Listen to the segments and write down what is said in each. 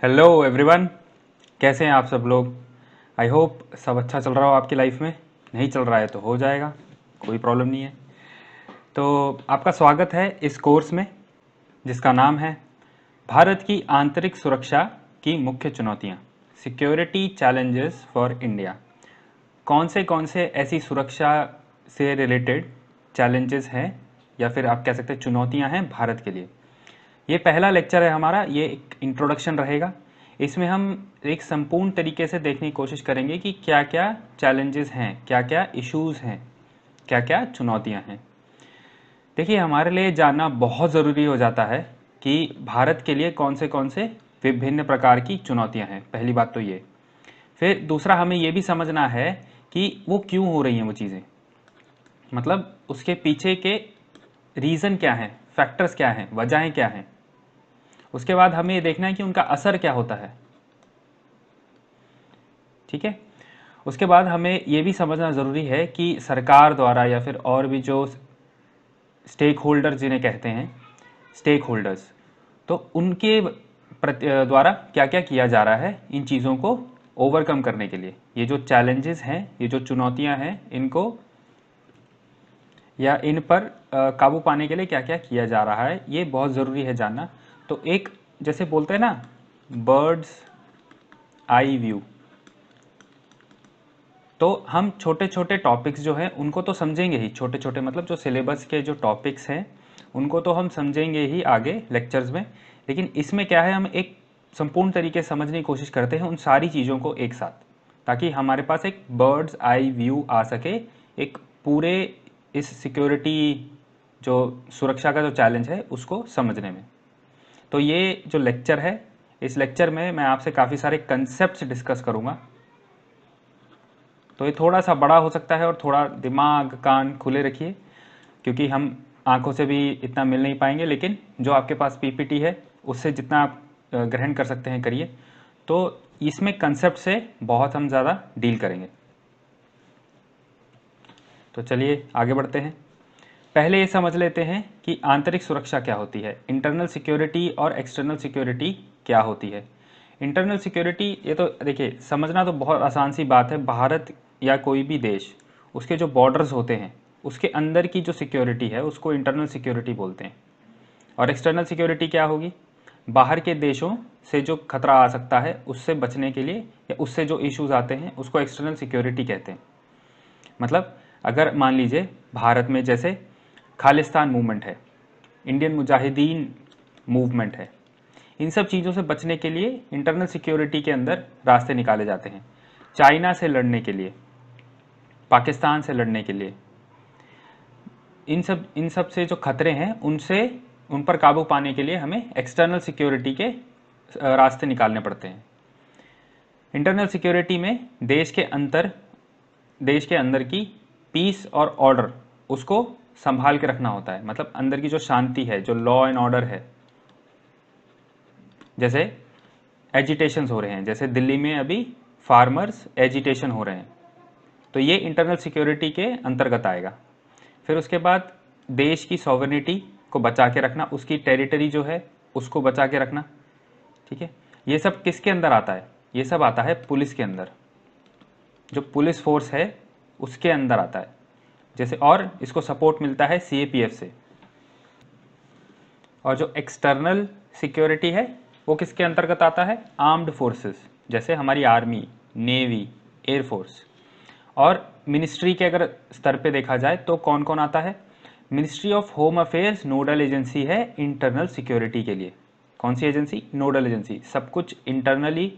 Hello everyone, कैसे हैं आप सब लोग। आई होप सब अच्छा चल रहा हो आपकी लाइफ में। नहीं चल रहा है तो हो जाएगा, कोई प्रॉब्लम नहीं है। तो आपका स्वागत है इस कोर्स में जिसका नाम है भारत की आंतरिक सुरक्षा की मुख्य चुनौतियाँ, सिक्योरिटी चैलेंजेस फॉर इंडिया। कौन से ऐसी सुरक्षा से रिलेटेड चैलेंजेस हैं या फिर आप कह सकते हैं चुनौतियाँ हैं भारत के लिए। ये पहला लेक्चर है हमारा, ये एक इंट्रोडक्शन रहेगा। इसमें हम एक संपूर्ण तरीके से देखने की कोशिश करेंगे कि क्या क्या चैलेंजेस हैं, क्या क्या इश्यूज़ हैं, क्या क्या चुनौतियां हैं। देखिए, हमारे लिए जानना बहुत ज़रूरी हो जाता है कि भारत के लिए कौन से विभिन्न प्रकार की चुनौतियां हैं। पहली बात तो ये। फिर दूसरा, हमें ये भी समझना है कि वो क्यों हो रही हैं वो चीज़ें, मतलब उसके पीछे के रीज़न क्या हैं, फैक्टर्स क्या हैं, वजहें क्या हैं। उसके बाद हमें ये देखना है कि उनका असर क्या होता है। ठीक है। उसके बाद हमें ये भी समझना ज़रूरी है कि सरकार द्वारा या फिर और भी जो स्टेक होल्डर जिन्हें कहते हैं, स्टेक होल्डर्स, तो उनके द्वारा क्या क्या किया जा रहा है इन चीज़ों को ओवरकम करने के लिए। ये जो चैलेंजेस हैं, ये जो चुनौतियां हैं, इनको या इन पर काबू पाने के लिए क्या क्या किया जा रहा है, ये बहुत ज़रूरी है जानना। तो एक जैसे बोलते हैं ना, बर्ड्स आई व्यू। तो हम छोटे छोटे टॉपिक्स जो हैं उनको तो समझेंगे ही, छोटे छोटे मतलब जो सिलेबस के जो टॉपिक्स हैं उनको तो हम समझेंगे ही आगे लेक्चर्स में। लेकिन इसमें क्या है, हम एक संपूर्ण तरीके से समझने की कोशिश करते हैं उन सारी चीज़ों को एक साथ, ताकि हमारे पास एक बर्ड्स आई व्यू आ सके एक पूरे इस सिक्योरिटी जो सुरक्षा का जो चैलेंज है उसको समझने में। तो ये जो लेक्चर है, इस लेक्चर में मैं आपसे काफ़ी सारे कंसेप्ट्स डिस्कस करूँगा। तो ये थोड़ा सा बड़ा हो सकता है और थोड़ा दिमाग कान खुले रखिए, क्योंकि हम आंखों से भी इतना मिल नहीं पाएंगे, लेकिन जो आपके पास पीपीटी है उससे जितना आप ग्रहण कर सकते हैं करिए। तो इसमें कंसेप्ट से बहुत हम ज़्यादा डील करेंगे। तो चलिए आगे बढ़ते हैं। पहले ये समझ लेते हैं कि आंतरिक सुरक्षा क्या होती है, इंटरनल सिक्योरिटी और एक्सटर्नल सिक्योरिटी क्या होती है। इंटरनल सिक्योरिटी, ये तो देखिए समझना तो बहुत आसान सी बात है। भारत या कोई भी देश, उसके जो बॉर्डर्स होते हैं उसके अंदर की जो सिक्योरिटी है उसको इंटरनल सिक्योरिटी बोलते हैं। और एक्सटर्नल सिक्योरिटी क्या होगी, बाहर के देशों से जो खतरा आ सकता है उससे बचने के लिए या उससे जो इश्यूज आते हैं उसको एक्सटर्नल सिक्योरिटी कहते हैं। मतलब अगर मान लीजिए भारत में जैसे खालिस्तान मूवमेंट है, इंडियन मुजाहिदीन मूवमेंट है, इन सब चीज़ों से बचने के लिए इंटरनल सिक्योरिटी के अंदर रास्ते निकाले जाते हैं। चाइना से लड़ने के लिए, पाकिस्तान से लड़ने के लिए, इन सब से जो खतरे हैं उनसे उन पर काबू पाने के लिए हमें एक्सटर्नल सिक्योरिटी के रास्ते निकालने पड़ते हैं। इंटरनल सिक्योरिटी में देश के अंदर की पीस और ऑर्डर उसको संभाल के रखना होता है। मतलब अंदर की जो शांति है, जो लॉ एंड ऑर्डर है, जैसे एजिटेशंस हो रहे हैं, जैसे दिल्ली में अभी फार्मर्स एजिटेशन हो रहे हैं, तो ये इंटरनल सिक्योरिटी के अंतर्गत आएगा। फिर उसके बाद देश की सॉवरेनिटी को बचा के रखना, उसकी टेरिटरी जो है उसको बचा के रखना। ठीक है, ये सब किसके अंदर आता है, ये सब आता है पुलिस के अंदर, जो पुलिस फोर्स है उसके अंदर आता है। जैसे और इसको सपोर्ट मिलता है सीएपीएफ से। और जो एक्सटर्नल सिक्योरिटी है वो किसके अंतर्गत आता है, आर्म्ड फोर्सेस, जैसे हमारी आर्मी, नेवी, एयरफोर्स। और मिनिस्ट्री के अगर स्तर पे देखा जाए तो कौन कौन आता है, ministry of home affairs nodal agency है इंटरनल सिक्योरिटी के लिए। कौन सी एजेंसी, नोडल एजेंसी। सब कुछ इंटरनली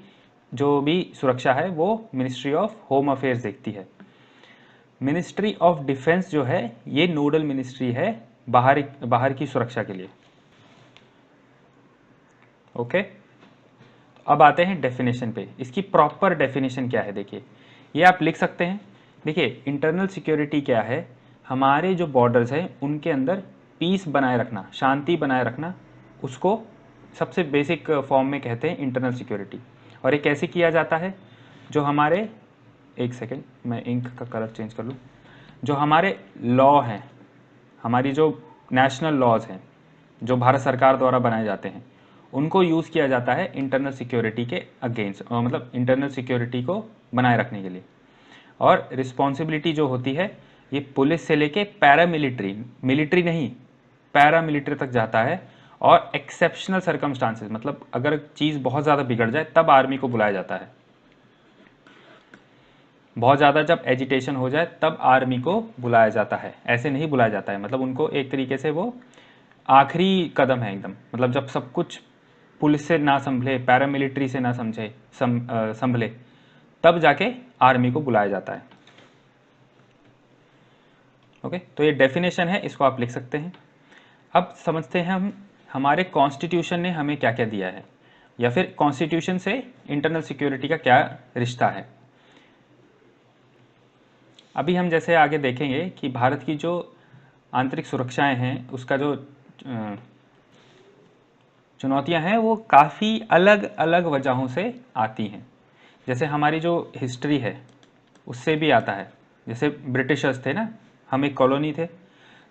जो भी सुरक्षा है वो मिनिस्ट्री ऑफ होम अफेयर्स देखती है। मिनिस्ट्री ऑफ डिफेंस जो है ये नोडल मिनिस्ट्री है बाहर की सुरक्षा के लिए। ओके, अब आते हैं डेफिनेशन पे। इसकी प्रॉपर डेफिनेशन क्या है, देखिए ये आप लिख सकते हैं। देखिए इंटरनल सिक्योरिटी क्या है, हमारे जो बॉर्डर्स हैं उनके अंदर पीस बनाए रखना, शांति बनाए रखना, उसको सबसे बेसिक फॉर्म में कहते हैं इंटरनल सिक्योरिटी। और ये कैसे किया जाता है, जो हमारे, एक सेकेंड मैं इंक का कलर चेंज कर लूँ, जो हमारे लॉ हैं, हमारी जो नेशनल लॉज हैं जो भारत सरकार द्वारा बनाए जाते हैं, उनको यूज़ किया जाता है इंटरनल सिक्योरिटी के अगेंस्ट, मतलब इंटरनल सिक्योरिटी को बनाए रखने के लिए। और रिस्पॉन्सिबिलिटी जो होती है ये पुलिस से लेके पैरामिलिट्री, मिलिट्री नहीं पैरामिलिट्री तक जाता है। और एक्सेप्शनल सर्कमस्टांसेस, मतलब अगर चीज़ बहुत ज़्यादा बिगड़ जाए तब आर्मी को बुलाया जाता है। बहुत ज़्यादा जब एजिटेशन हो जाए तब आर्मी को बुलाया जाता है, ऐसे नहीं बुलाया जाता है। मतलब उनको एक तरीके से वो आखिरी कदम है एकदम, मतलब जब सब कुछ पुलिस से ना संभले, पैरामिलिट्री से ना संभले, तब जाके आर्मी को बुलाया जाता है। ओके, तो ये डेफिनेशन है, इसको आप लिख सकते हैं। अब समझते हैं हम हमारे कॉन्स्टिट्यूशन ने हमें क्या क्या दिया है, या फिर कॉन्स्टिट्यूशन से इंटरनल सिक्योरिटी का क्या रिश्ता है। अभी हम जैसे आगे देखेंगे कि भारत की जो आंतरिक सुरक्षाएं हैं, उसका जो चुनौतियां हैं वो काफ़ी अलग अलग वजहों से आती हैं। जैसे हमारी जो हिस्ट्री है उससे भी आता है, जैसे ब्रिटिशर्स थे ना, हम एक कॉलोनी थे,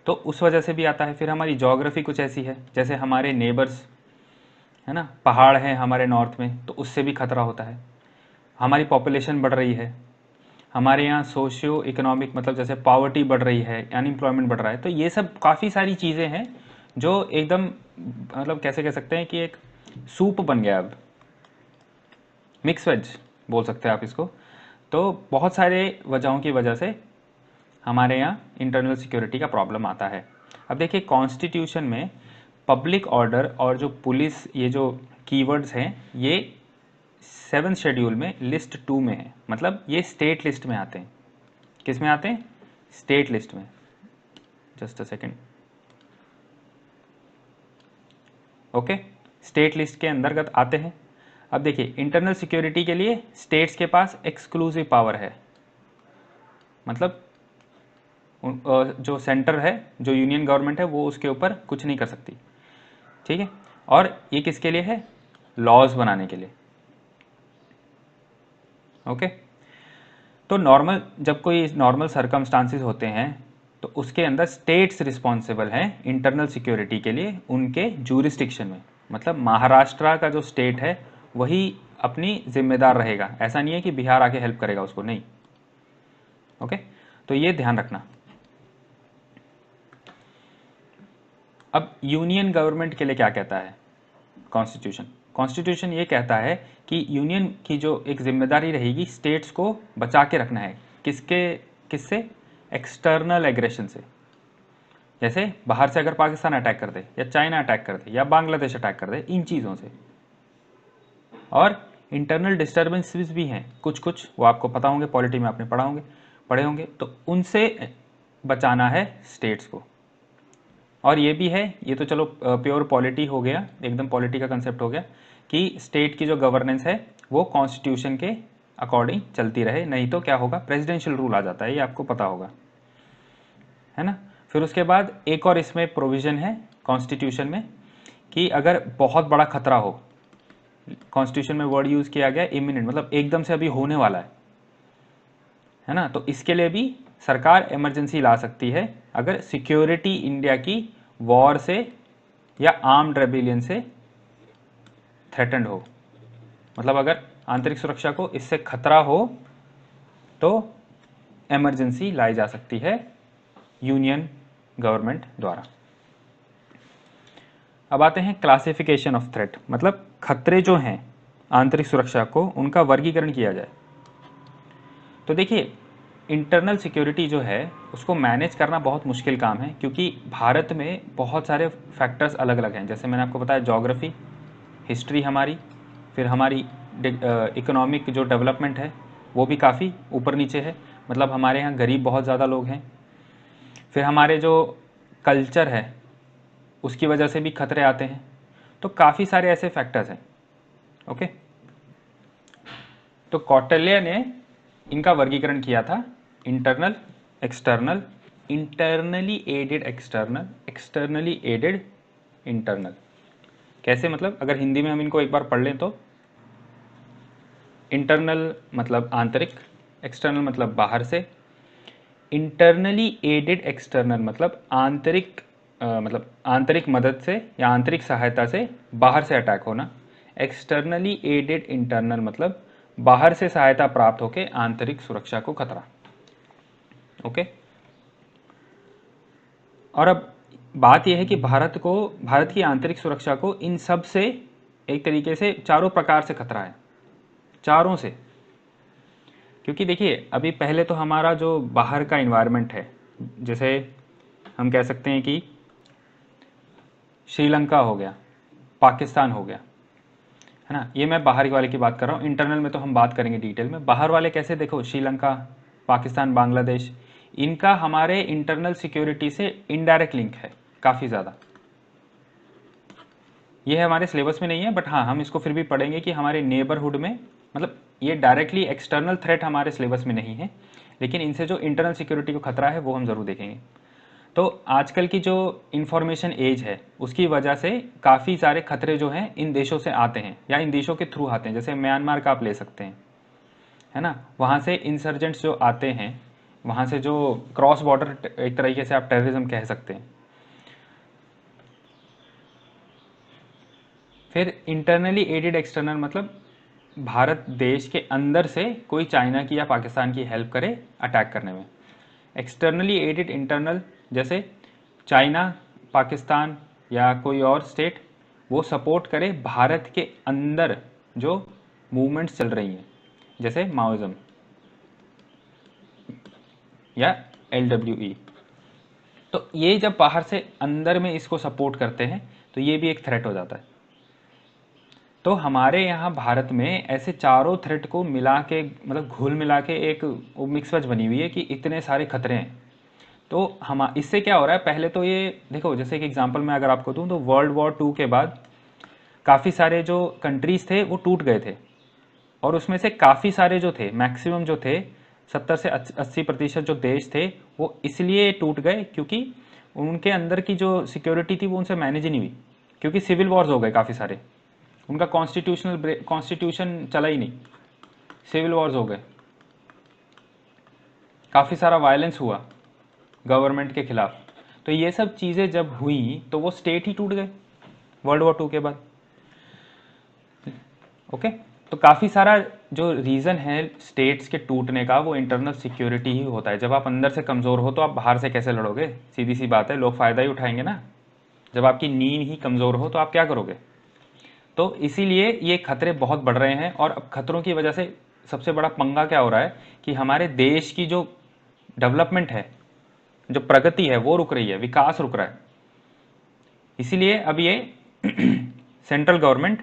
तो उस वजह से भी आता है। फिर हमारी ज्योग्राफी कुछ ऐसी है, जैसे हमारे नेबर्स है ना, पहाड़ हैं हमारे नॉर्थ में, तो उससे भी खतरा होता है। हमारी पॉपुलेशन बढ़ रही है, हमारे यहाँ सोशियो इकोनॉमिक, मतलब जैसे पॉवर्टी बढ़ रही है, अनएम्प्लॉयमेंट बढ़ रहा है। तो ये सब काफ़ी सारी चीज़ें हैं जो एकदम, मतलब कैसे कह सकते हैं कि एक सूप बन गया, अब मिक्स वेज बोल सकते हैं आप इसको। तो बहुत सारे वजहों की वजह से हमारे यहाँ इंटरनल सिक्योरिटी का प्रॉब्लम आता है। अब देखिए कॉन्स्टिट्यूशन में पब्लिक ऑर्डर और जो पुलिस, ये जो कीवर्ड्स हैं, ये 7th शेड्यूल में लिस्ट 2 में है। मतलब ये स्टेट लिस्ट में आते हैं। किस में आते हैं? स्टेट लिस्ट में। Just a second. Okay, state list के अंतर्गत आते हैं। अब देखिए इंटरनल सिक्योरिटी के लिए स्टेट्स के पास एक्सक्लूसिव पावर है, मतलब जो सेंटर है, जो यूनियन गवर्नमेंट है, वो उसके ऊपर कुछ नहीं कर सकती। ठीक है, और ये किसके लिए है? लॉज बनाने के लिए। ओके, तो नॉर्मल, जब कोई नॉर्मल सर्कमस्टांसेस होते हैं तो उसके अंदर स्टेट्स रिस्पॉन्सिबल हैं इंटरनल सिक्योरिटी के लिए उनके जूरिस्डिक्शन में। मतलब महाराष्ट्र का जो स्टेट है वही अपनी जिम्मेदार रहेगा, ऐसा नहीं है कि बिहार आके हेल्प करेगा उसको, नहीं। ओके, तो ये ध्यान रखना। अब यूनियन गवर्नमेंट के लिए क्या कहता है कॉन्स्टिट्यूशन? कॉन्स्टिट्यूशन ये कहता है कि यूनियन की जो एक जिम्मेदारी रहेगी स्टेट्स को बचा के रखना है। किससे? एक्सटर्नल एग्रेशन से। जैसे बाहर से अगर पाकिस्तान अटैक कर दे, या चाइना अटैक कर दे, या बांग्लादेश अटैक कर दे, इन चीज़ों से। और इंटरनल डिस्टर्बेंसेस भी हैं कुछ कुछ, वो आपको पता होंगे, पॉलिटी में आपने पढ़े होंगे, तो उनसे बचाना है स्टेट्स को। और ये भी है, ये तो चलो प्योर पॉलिटी हो गया, एकदम पॉलिटी का कंसेप्ट हो गया कि स्टेट की जो गवर्नेंस है वो कॉन्स्टिट्यूशन के अकॉर्डिंग चलती रहे, नहीं तो क्या होगा, प्रेसिडेंशियल रूल आ जाता है, ये आपको पता होगा, है ना। फिर उसके बाद एक और इसमें प्रोविज़न है कॉन्स्टिट्यूशन में कि अगर बहुत बड़ा खतरा हो, कॉन्स्टिट्यूशन में वर्ड यूज़ किया गया इमिनेंट, मतलब एकदम से अभी होने वाला है ना, तो इसके लिए भी सरकार इमरजेंसी ला सकती है अगर सिक्योरिटी इंडिया की वॉर से या आर्म्ड रेबिलियन से थ्रेटन्ड हो। मतलब अगर आंतरिक सुरक्षा को इससे खतरा हो तो इमरजेंसी लाई जा सकती है यूनियन गवर्नमेंट द्वारा। अब आते हैं क्लासिफिकेशन ऑफ थ्रेट, मतलब खतरे जो हैं आंतरिक सुरक्षा को, उनका वर्गीकरण किया जाए। तो देखिए इंटरनल सिक्योरिटी जो है उसको मैनेज करना बहुत मुश्किल काम है, क्योंकि भारत में बहुत सारे फैक्टर्स अलग अलग हैं। जैसे मैंने आपको बताया, ज्योग्राफी, हिस्ट्री हमारी, फिर हमारी इकोनॉमिक जो डेवलपमेंट है वो भी काफ़ी ऊपर नीचे है, मतलब हमारे यहाँ गरीब बहुत ज़्यादा लोग हैं। फिर हमारे जो कल्चर है उसकी वजह से भी खतरे आते हैं। तो काफ़ी सारे ऐसे फैक्टर्स हैं। ओके, तो कौटिल्य ने इनका वर्गीकरण किया था, internal, external, internally aided external, externally aided internal. कैसे? मतलब अगर हिंदी में हम इनको एक बार पढ़ लें तो इंटरनल मतलब आंतरिक, एक्सटर्नल मतलब बाहर से, इंटरनली एडेड एक्सटर्नल मतलब आंतरिक मतलब आंतरिक मदद से या आंतरिक सहायता से बाहर से अटैक होना। एक्सटर्नली एडेड इंटरनल मतलब बाहर से सहायता प्राप्त होकर आंतरिक सुरक्षा को खतरा। ओके। और अब बात यह है कि भारत की आंतरिक सुरक्षा को इन सब से एक तरीके से चारों प्रकार से खतरा है, चारों से। क्योंकि देखिए अभी पहले तो हमारा जो बाहर का इन्वायरमेंट है, जैसे हम कह सकते हैं कि श्रीलंका हो गया, पाकिस्तान हो गया, है ना, ये मैं बाहर वाले की बात कर रहा हूँ। इंटरनल में तो हम बात करेंगे डिटेल में। बाहर वाले कैसे, देखो श्रीलंका, पाकिस्तान, बांग्लादेश, इनका हमारे इंटरनल सिक्योरिटी से इनडायरेक्ट लिंक है काफ़ी ज़्यादा। ये हमारे सिलेबस में नहीं है, बट हाँ हम इसको फिर भी पढ़ेंगे कि हमारे नेबरहुड में, मतलब ये डायरेक्टली एक्सटर्नल थ्रेट हमारे सिलेबस में नहीं है, लेकिन इनसे जो इंटरनल सिक्योरिटी को खतरा है वो हम ज़रूर देखेंगे। तो आजकल की जो इंफॉर्मेशन एज है उसकी वजह से काफ़ी सारे खतरे जो हैं इन देशों से आते हैं या इन देशों के थ्रू आते हैं। जैसे म्यांमार का आप ले सकते हैं, है ना, वहाँ से इंसर्जेंट्स जो आते हैं, वहाँ से जो क्रॉस बॉर्डर, एक तरीके से आप टेररिज्म कह सकते हैं। फिर इंटरनली एडेड एक्सटर्नल मतलब भारत देश के अंदर से कोई चाइना की या पाकिस्तान की हेल्प करे अटैक करने में। एक्सटर्नली एडेड इंटरनल जैसे चाइना, पाकिस्तान या कोई और स्टेट वो सपोर्ट करे भारत के अंदर जो मूवमेंट्स चल रही हैं, जैसे माओइज्म या LWE। तो ये जब बाहर से अंदर में इसको सपोर्ट करते हैं तो ये भी एक थ्रेट हो जाता है। तो हमारे यहाँ भारत में ऐसे चारों थ्रेट को मिला के, मतलब घुल मिला के एक मिक्स वेज बनी हुई है कि इतने सारे खतरे हैं। तो हम इससे क्या हो रहा है, पहले तो ये देखो, जैसे एक एग्जांपल मैं अगर आपको दूं तो वर्ल्ड वॉर 2 के बाद काफ़ी सारे जो कंट्रीज़ थे वो टूट गए थे, और उसमें से काफ़ी सारे जो थे, मैक्सिमम जो थे 70 से 80% जो देश थे वो इसलिए टूट गए क्योंकि उनके अंदर की जो सिक्योरिटी थी वो उनसे मैनेज ही नहीं हुई, क्योंकि सिविल वॉर्स हो गए काफ़ी सारे, उनका कॉन्स्टिट्यूशन चला ही नहीं, सिविल वॉर्स हो गए, काफ़ी सारा वायलेंस हुआ गवर्नमेंट के खिलाफ। तो ये सब चीज़ें जब हुई तो वो स्टेट ही टूट गए वर्ल्ड वॉर 2 के बाद। ओके। तो काफ़ी सारा जो रीज़न है स्टेट्स के टूटने का वो इंटरनल सिक्योरिटी ही होता है। जब आप अंदर से कमज़ोर हो तो आप बाहर से कैसे लड़ोगे, सीधी सी बात है, लोग फ़ायदा ही उठाएंगे ना। जब आपकी नींव ही कमज़ोर हो तो आप क्या करोगे। तो इसीलिए ये खतरे बहुत बढ़ रहे हैं, और अब खतरों की वजह से सबसे बड़ा पंगा क्या हो रहा है कि हमारे देश की जो डेवलपमेंट है, जो प्रगति है वो रुक रही है, विकास रुक रहा है। इसीलिए अब ये सेंट्रल गवर्नमेंट,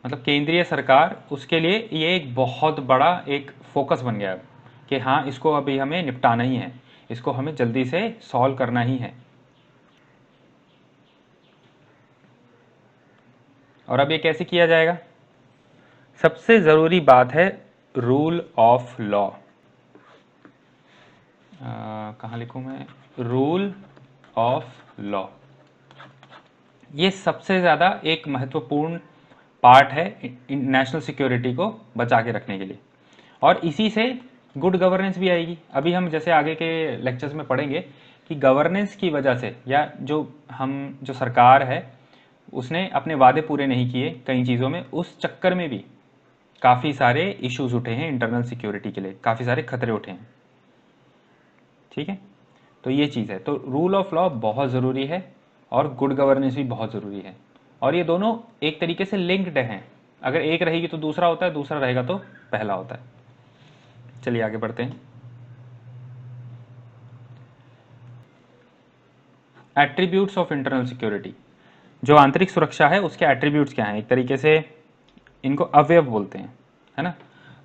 मतलब केंद्रीय सरकार, उसके लिए ये एक बहुत बड़ा एक फोकस बन गया है कि हाँ इसको अभी हमें निपटाना ही है, इसको हमें जल्दी से सॉल्व करना ही है। और अब ये कैसे किया जाएगा, सबसे ज़रूरी बात है रूल ऑफ लॉ। कहाँ लिखूँ मैं, रूल ऑफ लॉ। ये सबसे ज़्यादा एक महत्वपूर्ण पार्ट है नेशनल सिक्योरिटी को बचा के रखने के लिए, और इसी से गुड गवर्नेंस भी आएगी। अभी हम जैसे आगे के लेक्चर्स में पढ़ेंगे कि गवर्नेंस की वजह से, या जो सरकार है उसने अपने वादे पूरे नहीं किए कई चीज़ों में, उस चक्कर में भी काफ़ी सारे इश्यूज उठे हैं इंटरनल सिक्योरिटी के लिए, काफ़ी सारे खतरे उठे हैं। ठीक है, तो ये चीज़ है। तो रूल ऑफ लॉ बहुत ज़रूरी है और गुड गवर्नेंस भी बहुत ज़रूरी है, और ये दोनों एक तरीके से लिंक्ड हैं। अगर एक रहेगी तो दूसरा होता है, दूसरा रहेगा तो पहला होता है। चलिए आगे बढ़ते हैं। एट्रीब्यूट्स ऑफ इंटरनल सिक्योरिटी, जो आंतरिक सुरक्षा है उसके एट्रीब्यूट्स क्या हैं, एक तरीके से इनको अवयव बोलते हैं, है ना।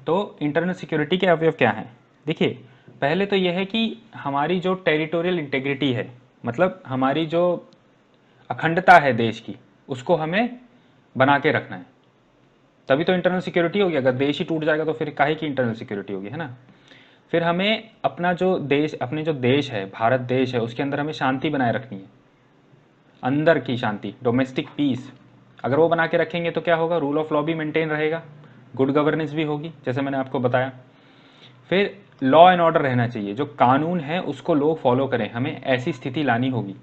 तो इंटरनल सिक्योरिटी के अवयव क्या हैं, देखिए पहले तो यह है कि हमारी जो टेरिटोरियल इंटेग्रिटी है, मतलब हमारी जो अखंडता है देश की, उसको हमें बना के रखना है, तभी तो इंटरनल सिक्योरिटी होगी। अगर देश ही टूट जाएगा तो फिर काहे की इंटरनल सिक्योरिटी होगी, है ना। फिर हमें अपना जो देश, अपने जो देश है, भारत देश है, उसके अंदर हमें शांति बनाए रखनी है, अंदर की शांति, डोमेस्टिक पीस। अगर वो बना के रखेंगे तो क्या होगा, रूल ऑफ लॉ भी मेंटेन रहेगा, गुड गवर्नेंस भी होगी, जैसे मैंने आपको बताया। फिर लॉ एंड ऑर्डर रहना चाहिए, जो कानून है उसको लोग फॉलो करें, हमें ऐसी स्थिति लानी होगी।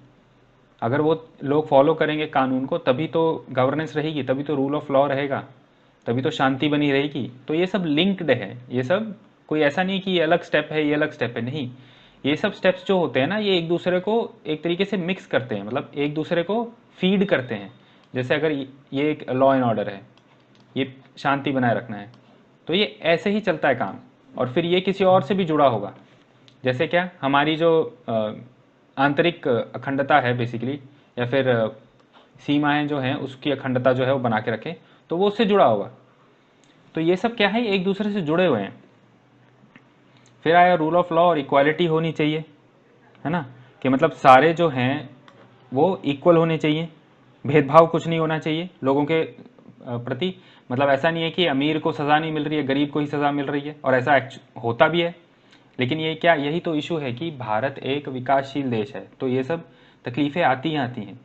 अगर वो लोग फॉलो करेंगे कानून को तभी तो गवर्नेंस रहेगी, तभी तो रूल ऑफ लॉ रहेगा, तभी तो शांति बनी रहेगी। तो ये सब लिंक्ड है, ये सब कोई ऐसा नहीं कि ये अलग स्टेप है ये अलग स्टेप है, नहीं। ये सब स्टेप्स जो होते हैं ना, ये एक दूसरे को एक तरीके से मिक्स करते हैं, मतलब एक दूसरे को फीड करते हैं। जैसे अगर ये एक लॉ एंड ऑर्डर है, ये शांति बनाए रखना है, तो ये ऐसे ही चलता है काम। और फिर ये किसी और से भी जुड़ा होगा, जैसे क्या हमारी जो आंतरिक अखंडता है बेसिकली, या फिर सीमाएं जो हैं उसकी अखंडता जो है वो बना के रखें, तो वो उससे जुड़ा होगा। तो ये सब क्या है, एक दूसरे से जुड़े हुए हैं। फिर आया रूल ऑफ लॉ और इक्वालिटी होनी चाहिए, है ना, कि मतलब सारे जो हैं वो इक्वल होने चाहिए, भेदभाव कुछ नहीं होना चाहिए लोगों के प्रति। मतलब ऐसा नहीं है कि अमीर को सज़ा नहीं मिल रही है, गरीब को ही सज़ा मिल रही है, और ऐसा होता भी है। लेकिन ये क्या, यही तो इशू है कि भारत एक विकासशील देश है, तो ये सब तकलीफ़ें आती ही आती हैं।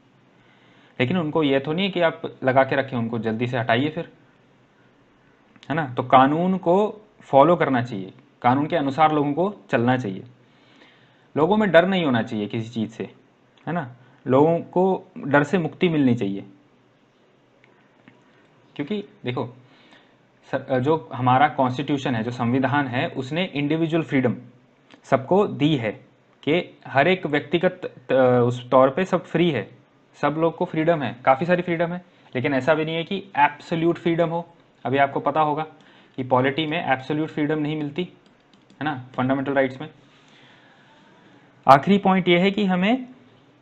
लेकिन उनको ये तो नहीं है कि आप लगा के रखें, उनको जल्दी से हटाइए फिर, है ना। तो कानून को फॉलो करना चाहिए, कानून के अनुसार लोगों को चलना चाहिए, लोगों में डर नहीं होना चाहिए किसी चीज़ से, है ना। लोगों को डर से मुक्ति मिलनी चाहिए, क्योंकि देखो जो हमारा कॉन्स्टिट्यूशन है, जो संविधान है, उसने इंडिविजुअल फ्रीडम सबको दी है, कि हर एक व्यक्तिगत उस तौर पे सब फ्री है, सब लोग को फ्रीडम है, काफ़ी सारी फ्रीडम है। लेकिन ऐसा भी नहीं है कि एब्सोल्यूट फ्रीडम हो। अभी आपको पता होगा कि पॉलिटी में एब्सोल्यूट फ्रीडम नहीं मिलती, है ना, फंडामेंटल राइट्स में। आखिरी पॉइंट ये है कि हमें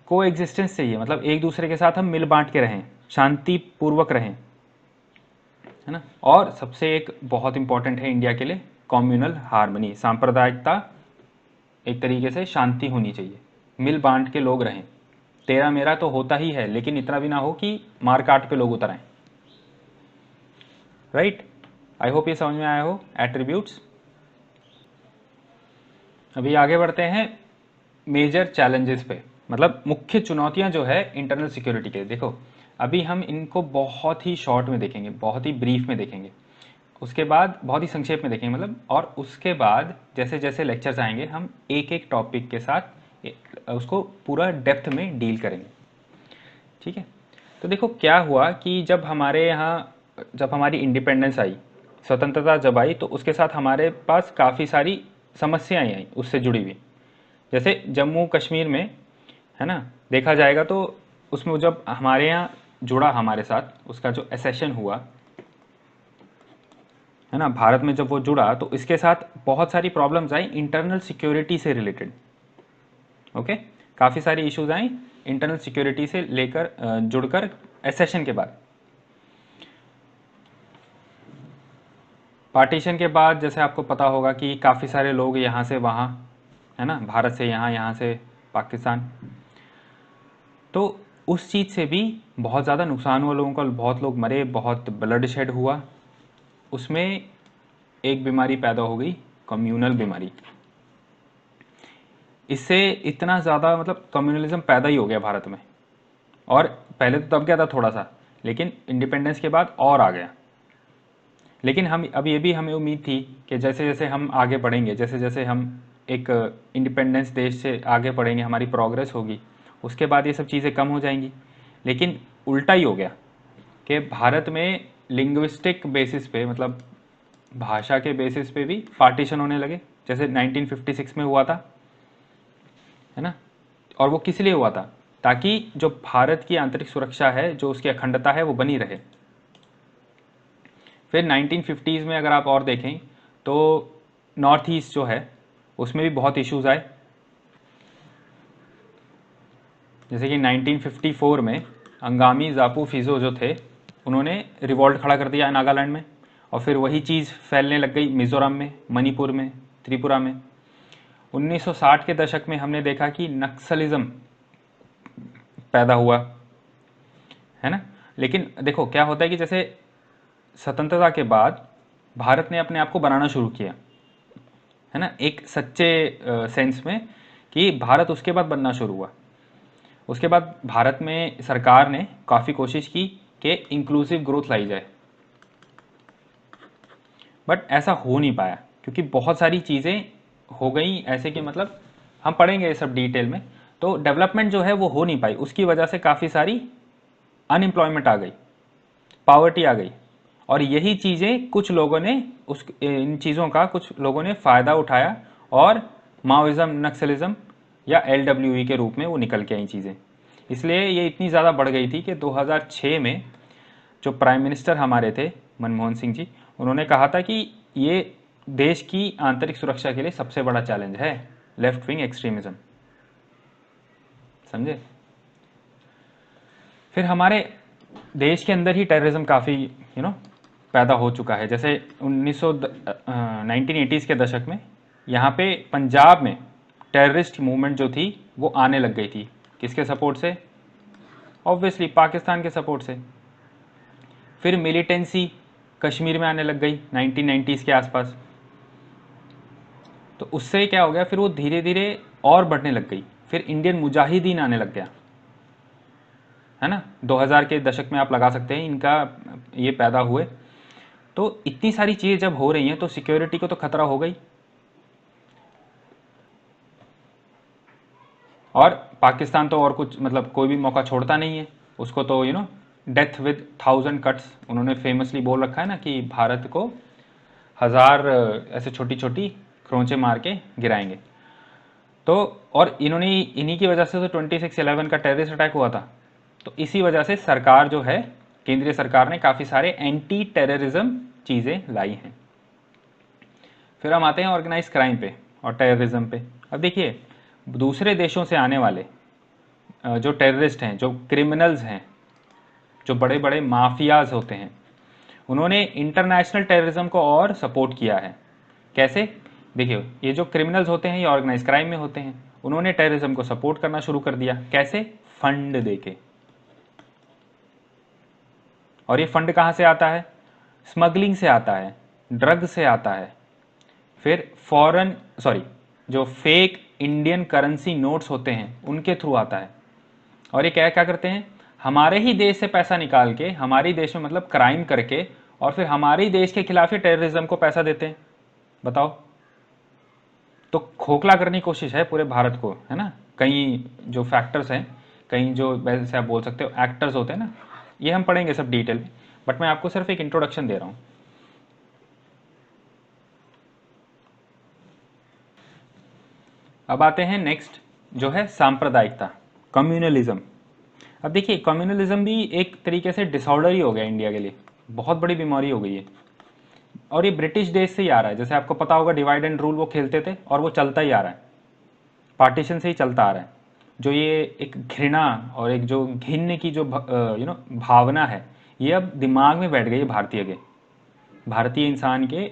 को एग्जिस्टेंस चाहिए, मतलब एक दूसरे के साथ हम मिल बांट के रहें, शांति पूर्वक रहें, है ना। और सबसे एक बहुत इंपॉर्टेंट है इंडिया के लिए, कम्युनल हार्मनी, सांप्रदायिकता, एक तरीके से शांति होनी चाहिए, मिल बांट के लोग रहें। तेरा मेरा तो होता ही है, लेकिन इतना भी ना हो कि मार काट पे लोग उतर आएं। राइट, आई होप ये समझ में आया हो एट्रीब्यूट्स। अभी आगे बढ़ते हैं मेजर चैलेंजेस पे, मतलब मुख्य चुनौतियां जो है इंटरनल सिक्योरिटी के। देखो अभी हम इनको बहुत ही शॉर्ट में देखेंगे, बहुत ही ब्रीफ में देखेंगे, उसके बाद बहुत ही संक्षेप में देखेंगे, मतलब, और उसके बाद जैसे जैसे लेक्चर्स आएंगे हम एक एक टॉपिक के साथ उसको पूरा डेप्थ में डील करेंगे, ठीक है। तो देखो क्या हुआ कि जब हमारे यहाँ, जब हमारी इंडिपेंडेंस आई, स्वतंत्रता जब आई, तो उसके साथ हमारे पास काफ़ी सारी समस्याएं आई उससे जुड़ी हुई। जैसे जम्मू कश्मीर में, है ना, देखा जाएगा तो उसमें जब हमारे यहाँ जुड़ा हमारे साथ, उसका जो एसेशन हुआ, है ना, भारत में जब वो जुड़ा, तो इसके साथ बहुत सारी प्रॉब्लम्स आई इंटरनल सिक्योरिटी से रिलेटेड। ओके, काफ़ी सारी इश्यूज आई इंटरनल सिक्योरिटी से लेकर जुड़कर एसेशन के बाद। पार्टीशन के बाद जैसे आपको पता होगा कि काफ़ी सारे लोग यहाँ से वहाँ, है ना, भारत से यहाँ, यहाँ से पाकिस्तान, तो उस चीज़ से भी बहुत ज़्यादा नुकसान हुआ लोगों का, बहुत लोग मरे, बहुत ब्लड शेड हुआ। उसमें एक बीमारी पैदा हो गई, कम्युनल बीमारी। इससे इतना ज़्यादा मतलब कम्युनलिज्म पैदा ही हो गया भारत में, और पहले तो तब गया था थोड़ा सा, लेकिन इंडिपेंडेंस के बाद और आ गया। लेकिन हम अब ये भी हमें उम्मीद थी कि जैसे जैसे हम आगे बढ़ेंगे, जैसे जैसे हम एक इंडिपेंडेंस देश से आगे बढ़ेंगे, हमारी प्रोग्रेस होगी, उसके बाद ये सब चीज़ें कम हो जाएंगी। लेकिन उल्टा ही हो गया कि भारत में लिंग्विस्टिक बेसिस पे, मतलब भाषा के बेसिस पे भी पार्टीशन होने लगे, जैसे 1956 में हुआ था, है ना। और वो किस लिए हुआ था, ताकि जो भारत की आंतरिक सुरक्षा है, जो उसकी अखंडता है, वो बनी रहे। फिर 1950s में अगर आप और देखें तो नॉर्थ ईस्ट जो है उसमें भी बहुत इश्यूज आए। जैसे कि 1954 में अंगामी जापू फिज़ो जो थे, उन्होंने रिवॉल्ट खड़ा कर दिया नागालैंड में, और फिर वही चीज़ फैलने लग गई मिज़ोरम में, मणिपुर में, त्रिपुरा में। 1960 के दशक में हमने देखा कि नक्सलिज्म पैदा हुआ, है ना। लेकिन देखो क्या होता है कि जैसे स्वतंत्रता के बाद भारत ने अपने आप को बनाना शुरू किया, है ना, एक सच्चे सेंस में, कि भारत उसके बाद बनना शुरू हुआ। उसके बाद भारत में सरकार ने काफ़ी कोशिश की कि इंक्लूसिव ग्रोथ लाई जाए, बट ऐसा हो नहीं पाया, क्योंकि बहुत सारी चीज़ें हो गई ऐसे कि, मतलब हम पढ़ेंगे ये सब डिटेल में। तो डेवलपमेंट जो है वो हो नहीं पाई, उसकी वजह से काफ़ी सारी अनएम्प्लॉयमेंट आ गई, पावर्टी आ गई। और यही चीज़ें कुछ लोगों ने इन चीज़ों का कुछ लोगों ने फ़ायदा उठाया और माओइज़्म, नक्सलिज्म या एलडब्ल्यूई के रूप में वो निकल के आई चीज़ें। इसलिए ये इतनी ज़्यादा बढ़ गई थी कि 2006 में जो प्राइम मिनिस्टर हमारे थे मनमोहन सिंह जी, उन्होंने कहा था कि ये देश की आंतरिक सुरक्षा के लिए सबसे बड़ा चैलेंज है लेफ्ट विंग एक्सट्रीमिज्म। समझे? फिर हमारे देश के अंदर ही टेररिज्म काफ़ी पैदा हो चुका है। जैसे 1980s के दशक में यहाँ पे पंजाब में टेररिस्ट मूवमेंट जो थी वो आने लग गई थी। किसके सपोर्ट से? ऑब्वियसली पाकिस्तान के सपोर्ट से। फिर मिलिटेंसी कश्मीर में आने लग गई 1990s के आसपास। तो उससे क्या हो गया, फिर वो धीरे धीरे और बढ़ने लग गई। फिर इंडियन मुजाहिदीन आने लग गया, है ना। 2000 के दशक में आप लगा सकते हैं इनका ये पैदा हुए। तो इतनी सारी चीज़ें जब हो रही हैं तो सिक्योरिटी को तो खतरा हो गई। और पाकिस्तान तो और कुछ मतलब कोई भी मौका छोड़ता नहीं है, उसको तो डेथ विद 1000 कट्स उन्होंने फेमसली बोल रखा है ना कि भारत को 1000 ऐसे छोटी छोटी खरोंचे मार के गिराएंगे। तो और इन्हीं की वजह से तो 26/11 का टेररिस्ट अटैक हुआ था। तो इसी वजह से सरकार जो है, केंद्रीय सरकार ने काफ़ी सारे एंटी टेररिज्म चीज़ें लाई हैं। फिर हम आते हैं ऑर्गेनाइज क्राइम पे और टेररिज्म पे। अब देखिए, दूसरे देशों से आने वाले जो टेररिस्ट हैं, जो क्रिमिनल्स हैं, जो बड़े बड़े माफियाज होते हैं, उन्होंने इंटरनेशनल टेररिज्म को और सपोर्ट किया है। कैसे? देखिए, ये जो क्रिमिनल्स होते हैं ये ऑर्गेनाइज क्राइम में होते हैं, उन्होंने टेररिज्म को सपोर्ट करना शुरू कर दिया। कैसे? फंड देके। और ये फंड कहाँ से आता है? स्मगलिंग से आता है, ड्रग से आता है, फिर जो फेक इंडियन करेंसी नोट्स होते हैं उनके थ्रू आता है। और ये क्या क्या करते हैं? हमारे ही देश से पैसा निकाल के हमारे देश में मतलब क्राइम करके और फिर हमारे ही देश के खिलाफ ही टेररिज्म को पैसा देते हैं। बताओ, तो खोखला करने की कोशिश है पूरे भारत को, है ना। कई जो फैक्टर्स हैं, कई जो वैसे आप बोल सकते हो एक्टर्स होते हैं ना, ये हम पढ़ेंगे सब डिटेल में, बट मैं आपको सिर्फ एक इंट्रोडक्शन दे रहा हूँ। अब आते हैं नेक्स्ट, जो है सांप्रदायिकता, कम्युनलिज्म। अब देखिए, कम्युनलिज्म भी एक तरीके से डिसऑर्डर ही हो गया इंडिया के लिए, बहुत बड़ी बीमारी हो गई है। और ये ब्रिटिश देश से ही आ रहा है। जैसे आपको पता होगा डिवाइड एंड रूल वो खेलते थे और वो चलता ही आ रहा है, पार्टीशन से ही चलता आ रहा है। जो ये एक घृणा और एक जो घिन्न की जो भावना है, ये अब दिमाग में बैठ गई है भारतीय इंसान के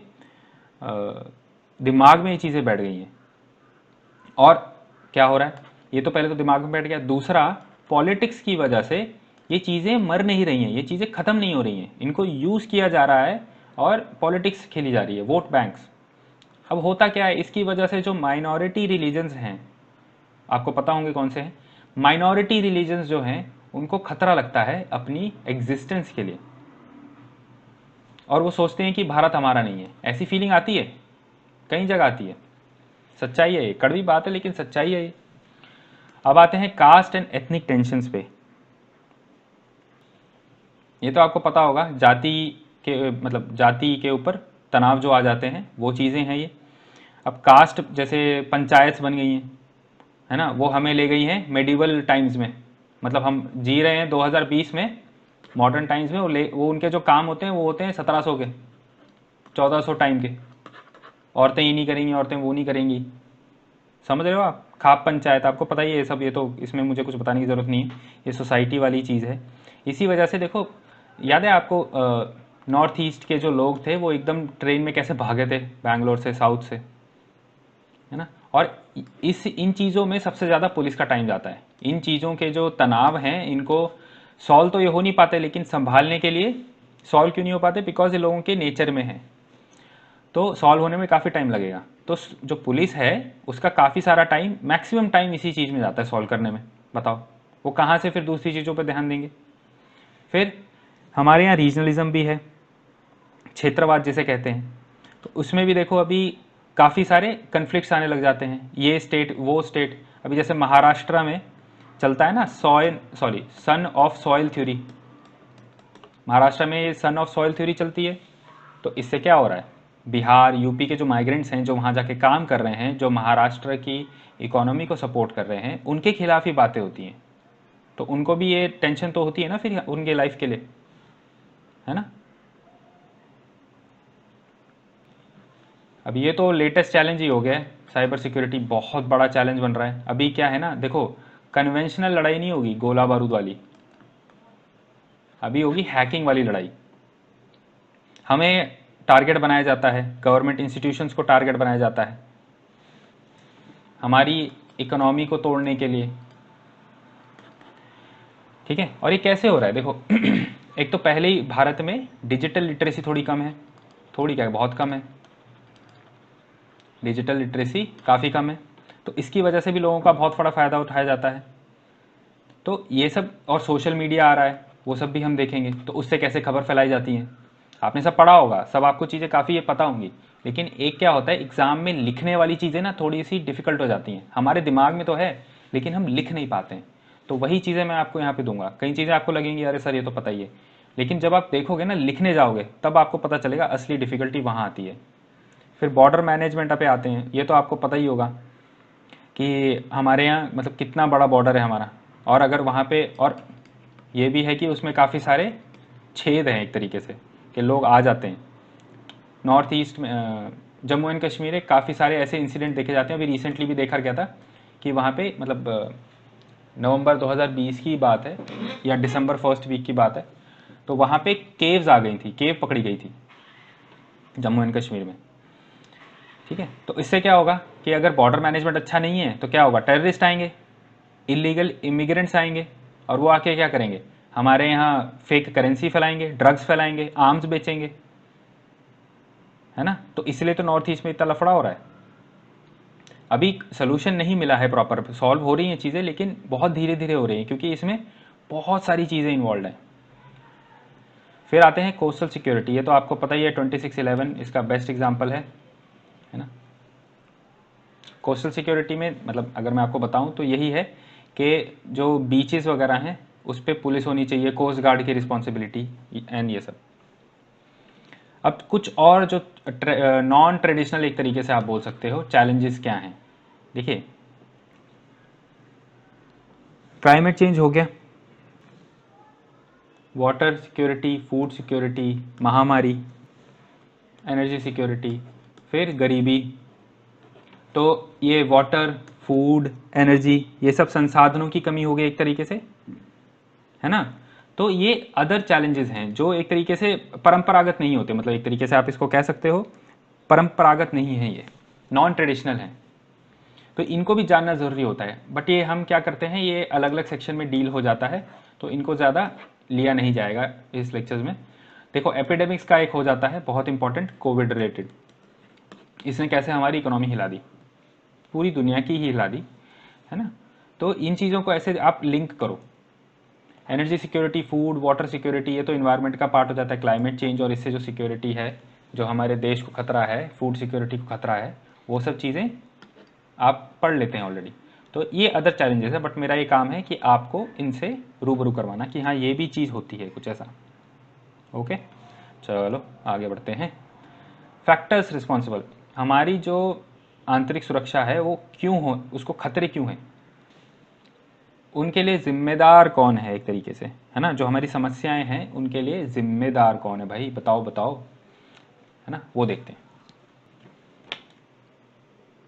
दिमाग में ये चीज़ें बैठ गई हैं। और क्या हो रहा है, ये तो पहले तो दिमाग में बैठ गया। दूसरा, पॉलिटिक्स की वजह से ये चीज़ें मर नहीं रही हैं, ये चीज़ें ख़त्म नहीं हो रही हैं, इनको यूज़ किया जा रहा है और पॉलिटिक्स खेली जा रही है, वोट बैंक्स। अब होता क्या है, इसकी वजह से जो माइनॉरिटी रिलीजन्स हैं, आपको पता होंगे कौन से हैं, माइनॉरिटी रिलीजन्स जो हैं उनको खतरा लगता है अपनी एग्जिस्टेंस के लिए, और वो सोचते हैं कि भारत हमारा नहीं है। ऐसी फीलिंग आती है, कई जगह आती है। सच्चाई है ये, कड़वी बात है लेकिन सच्चाई है ये। अब आते हैं कास्ट एंड एथनिक टेंशन्स पे। ये तो आपको पता होगा, जाति के ऊपर तनाव जो आ जाते हैं, वो चीज़ें हैं ये। अब कास्ट, जैसे पंचायत बन गई हैं, है ना, वो हमें ले गई हैं मेडिवल टाइम्स में। मतलब हम जी रहे हैं 2020 में, मॉडर्न टाइम्स में। वो उनके जो काम होते हैं वो होते हैं 1700 के, 1400 टाइम के। औरतें ये नहीं करेंगी, औरतें वो नहीं करेंगी। समझ रहे हो आप? खाप पंचायत, आपको पता ही है ये सब, ये तो इसमें मुझे कुछ बताने की ज़रूरत नहीं है, ये सोसाइटी वाली चीज़ है। इसी वजह से देखो, याद है आपको नॉर्थ ईस्ट के जो लोग थे वो एकदम ट्रेन में कैसे भागे थे बैंगलोर से, साउथ से, है ना। और इन चीज़ों में सबसे ज़्यादा पुलिस का टाइम जाता है। इन चीज़ों के जो तनाव हैं इनको सॉल्व तो ये हो नहीं पाते, लेकिन संभालने के लिए सॉल्व क्यों नहीं हो पाते? बिकॉज ये लोगों के नेचर में है, तो सॉल्व होने में काफ़ी टाइम लगेगा। तो जो पुलिस है उसका काफ़ी सारा टाइम, मैक्सिमम टाइम इसी चीज़ में जाता है सॉल्व करने में। बताओ, वो कहाँ से फिर दूसरी चीज़ों पर ध्यान देंगे? फिर हमारे यहाँ रीजनलिज्म भी है, क्षेत्रवाद जिसे कहते हैं। तो उसमें भी देखो अभी काफ़ी सारे कन्फ्लिक्ट्स आने लग जाते हैं, ये स्टेट वो स्टेट। अभी जैसे महाराष्ट्र में चलता है ना son of soil theory, Maharashtra में सन ऑफ सॉइल थ्योरी चलती है। तो इससे क्या हो रहा है, बिहार यूपी के जो माइग्रेंट्स हैं, जो वहाँ जाके काम कर रहे हैं, जो महाराष्ट्र की इकोनॉमी को सपोर्ट कर रहे हैं, उनके खिलाफ ही बातें होती हैं। तो उनको भी ये टेंशन तो होती है ना फिर उनके लाइफ के लिए, है ना। अब ये तो लेटेस्ट चैलेंज ही हो गया है, साइबर सिक्योरिटी बहुत बड़ा चैलेंज बन रहा है। अभी क्या है ना, देखो कन्वेंशनल लड़ाई नहीं होगी गोला बारूद वाली, अभी होगी हैकिंग वाली लड़ाई। हमें टारगेट बनाया जाता है, गवर्नमेंट इंस्टीट्यूशंस को टारगेट बनाया जाता है हमारी इकोनॉमी को तोड़ने के लिए, ठीक है। और ये कैसे हो रहा है देखो एक तो पहले ही भारत में डिजिटल लिटरेसी थोड़ी कम है, थोड़ी क्या बहुत कम है, डिजिटल लिटरेसी काफ़ी कम है। तो इसकी वजह से भी लोगों का बहुत बड़ा फ़ायदा उठाया जाता है। तो ये सब, और सोशल मीडिया आ रहा है, वो सब भी हम देखेंगे। तो उससे कैसे खबर फैलाई जाती है, आपने सब पढ़ा होगा, सब आपको चीज़ें काफ़ी ये पता होंगी। लेकिन एक क्या होता है, एग्ज़ाम में लिखने वाली चीज़ें ना थोड़ी सी डिफ़िकल्ट हो जाती हैं, हमारे दिमाग में तो है लेकिन हम लिख नहीं पाते हैं। तो वही चीज़ें मैं आपको यहाँ पे दूंगा। कई चीज़ें आपको लगेंगी अरे सर ये तो पता ही है, लेकिन जब आप देखोगे ना, लिखने जाओगे, तब आपको पता चलेगा असली डिफ़िकल्टी वहाँ आती है। फिर बॉर्डर मैनेजमेंट पे आते हैं, ये तो आपको पता ही होगा कि हमारे यहाँ मतलब कितना बड़ा बॉर्डर है हमारा, और अगर वहाँ पे, और ये भी है कि उसमें काफ़ी सारे छेद हैं एक तरीके से कि लोग आ जाते हैं। नॉर्थ ईस्ट में जम्मू एंड कश्मीर में काफ़ी सारे ऐसे इंसिडेंट देखे जाते हैं। अभी रिसेंटली भी देखा गया था कि वहाँ पे मतलब नवंबर 2020 की बात है या दिसंबर फर्स्ट वीक की बात है, तो वहाँ पे केव्स आ गई थी, केव पकड़ी गई थी जम्मू एंड कश्मीर में, ठीक है। तो इससे क्या होगा कि अगर बॉर्डर मैनेजमेंट अच्छा नहीं है तो क्या होगा, टेररिस्ट आएंगे, इलीगल इमिग्रेंट्स आएंगे, और वो आके क्या करेंगे, हमारे यहाँ फेक करेंसी फैलाएंगे, ड्रग्स फैलाएंगे, आर्म्स बेचेंगे, है ना। तो इसलिए तो नॉर्थ ईस्ट में इतना लफड़ा हो रहा है। अभी सोल्यूशन नहीं मिला है प्रॉपर, सॉल्व हो रही हैं चीज़ें लेकिन बहुत धीरे धीरे हो रही हैं, क्योंकि इसमें बहुत सारी चीज़ें इन्वॉल्व हैं। फिर आते हैं कोस्टल सिक्योरिटी, ये तो आपको पता ही है, 2611 इसका बेस्ट एग्जाम्पल है ना। कोस्टल सिक्योरिटी में मतलब अगर मैं आपको बताऊं तो यही है कि जो बीचेस वगैरह हैं उस पर पुलिस होनी चाहिए, कोस्ट गार्ड की रिस्पॉन्सिबिलिटी एंड ये सब। अब कुछ और जो नॉन ट्रेडिशनल एक तरीके से आप बोल सकते हो चैलेंजेस क्या हैं, देखिए क्लाइमेट चेंज हो गया, वाटर सिक्योरिटी, फूड सिक्योरिटी, महामारी, एनर्जी सिक्योरिटी, फिर गरीबी। तो ये वाटर, फूड, एनर्जी, ये सब संसाधनों की कमी हो गई एक तरीके से, है ना। तो ये अदर चैलेंजेस हैं जो एक तरीके से परंपरागत नहीं होते, मतलब एक तरीके से आप इसको कह सकते हो परंपरागत नहीं है, ये नॉन ट्रेडिशनल हैं। तो इनको भी जानना ज़रूरी होता है, बट ये हम क्या करते हैं, ये अलग अलग सेक्शन में डील हो जाता है, तो इनको ज़्यादा लिया नहीं जाएगा इस लेक्चर्स में। देखो एपिडेमिक्स का एक हो जाता है बहुत इंपॉर्टेंट, कोविड रिलेटेड। इसने कैसे हमारी इकोनॉमी हिला दी, पूरी दुनिया की ही हिला दी, है ना। तो इन चीज़ों को ऐसे आप लिंक करो, energy security, food, water security, ये तो इन्वायरमेंट का पार्ट हो जाता है, क्लाइमेट चेंज, और इससे जो सिक्योरिटी है, जो हमारे देश को खतरा है, फूड सिक्योरिटी को खतरा है, वो सब चीज़ें आप पढ़ लेते हैं ऑलरेडी। तो ये अदर चैलेंजेस है, बट मेरा ये काम है कि आपको इनसे रूबरू करवाना कि हाँ ये भी चीज़ होती है कुछ ऐसा। ओके, चलो आगे बढ़ते हैं। फैक्टर्स रिस्पॉन्सिबल, हमारी जो आंतरिक सुरक्षा है वो क्यों हो, उसको खतरे क्यों हैं, उनके लिए जिम्मेदार कौन है एक तरीके से, है ना। जो हमारी समस्याएं हैं उनके लिए जिम्मेदार कौन है भाई, बताओ बताओ, है ना, वो देखते हैं।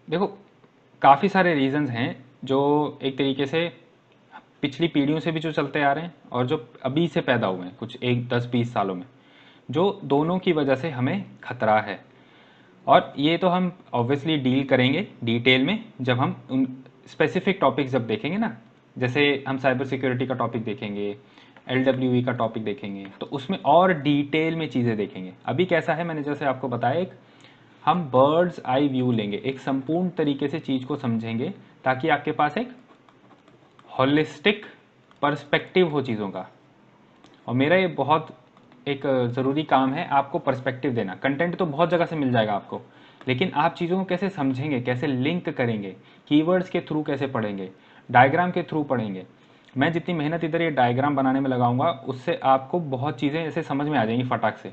देखो काफ़ी सारे रीजंस हैं जो एक तरीके से पिछली पीढ़ियों से भी जो चलते आ रहे हैं और जो अभी से पैदा हुए हैं कुछ एक 10-20 सालों में, जो दोनों की वजह से हमें खतरा है। और ये तो हम ऑब्वियसली डील करेंगे डिटेल में जब हम उन स्पेसिफिक टॉपिक्स जब देखेंगे ना, जैसे हम साइबर सिक्योरिटी का टॉपिक देखेंगे, LWE का टॉपिक देखेंगे, तो उसमें और डिटेल में चीज़ें देखेंगे। अभी कैसा है, मैंने जैसे आपको बताया, एक हम बर्ड्स आई व्यू लेंगे, एक संपूर्ण तरीके से चीज़ को समझेंगे, ताकि आपके पास एक होलिस्टिक पर्सपेक्टिव हो चीज़ों का। और मेरा ये बहुत एक ज़रूरी काम है आपको पर्सपेक्टिव देना। कंटेंट तो बहुत जगह से मिल जाएगा आपको, लेकिन आप चीज़ों को कैसे समझेंगे, कैसे लिंक करेंगे, कीवर्ड्स के थ्रू कैसे पढ़ेंगे, डायग्राम के थ्रू पढ़ेंगे। मैं जितनी मेहनत इधर ये डायग्राम बनाने में लगाऊंगा उससे आपको बहुत चीज़ें ऐसे समझ में आ जाएंगी फटाक से।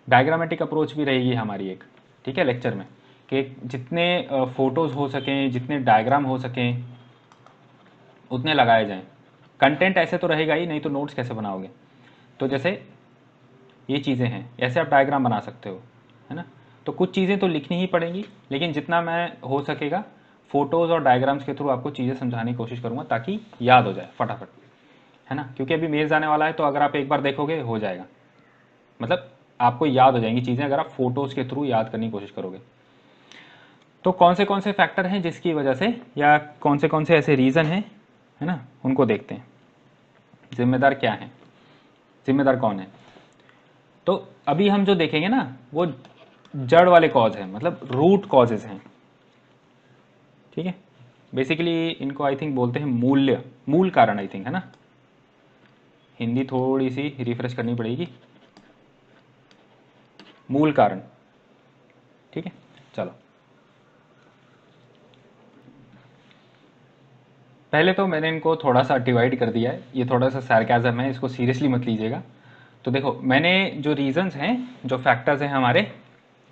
डायग्रामेटिक अप्रोच भी रहेगी हमारी एक, ठीक है, लेक्चर में, कि जितने फोटोज़ हो सकें, जितने डायग्राम हो सकें उतने लगाए जाएं। कंटेंट ऐसे तो रहेगा ही नहीं, तो नोट्स कैसे बनाओगे। तो जैसे ये चीज़ें हैं, ऐसे आप डायग्राम बना सकते हो, है ना। तो कुछ चीज़ें तो लिखनी ही पड़ेंगी, लेकिन जितना मैं हो सकेगा फ़ोटोज़ और डायग्राम्स के थ्रू आपको चीज़ें समझाने की कोशिश करूँगा ताकि याद हो जाए फटाफट, है ना। क्योंकि अभी मेज़ आने वाला है, तो अगर आप एक बार देखोगे हो जाएगा, मतलब आपको याद हो जाएंगी चीज़ें अगर आप फोटोज़ के थ्रू याद करने की कोशिश करोगे। तो कौन से फैक्टर हैं जिसकी वजह से, या कौन से ऐसे रीज़न हैं, है ना, उनको देखते हैं। जिम्मेदार क्या है, जिम्मेदार कौन है। तो अभी हम जो देखेंगे ना वो जड़ वाले कॉज हैं, मतलब रूट कॉजेज हैं, ठीक है। बेसिकली इनको आई थिंक बोलते हैं मूल कारण, आई थिंक, है ना। हिंदी थोड़ी सी रिफ्रेश करनी पड़ेगी, मूल कारण, ठीक है। चलो, पहले तो मैंने इनको थोड़ा सा डिवाइड कर दिया है, ये थोड़ा सा सार्केज़म है, इसको सीरियसली मत लीजिएगा। तो देखो, मैंने जो रीजंस हैं, जो फैक्टर्स हैं हमारे,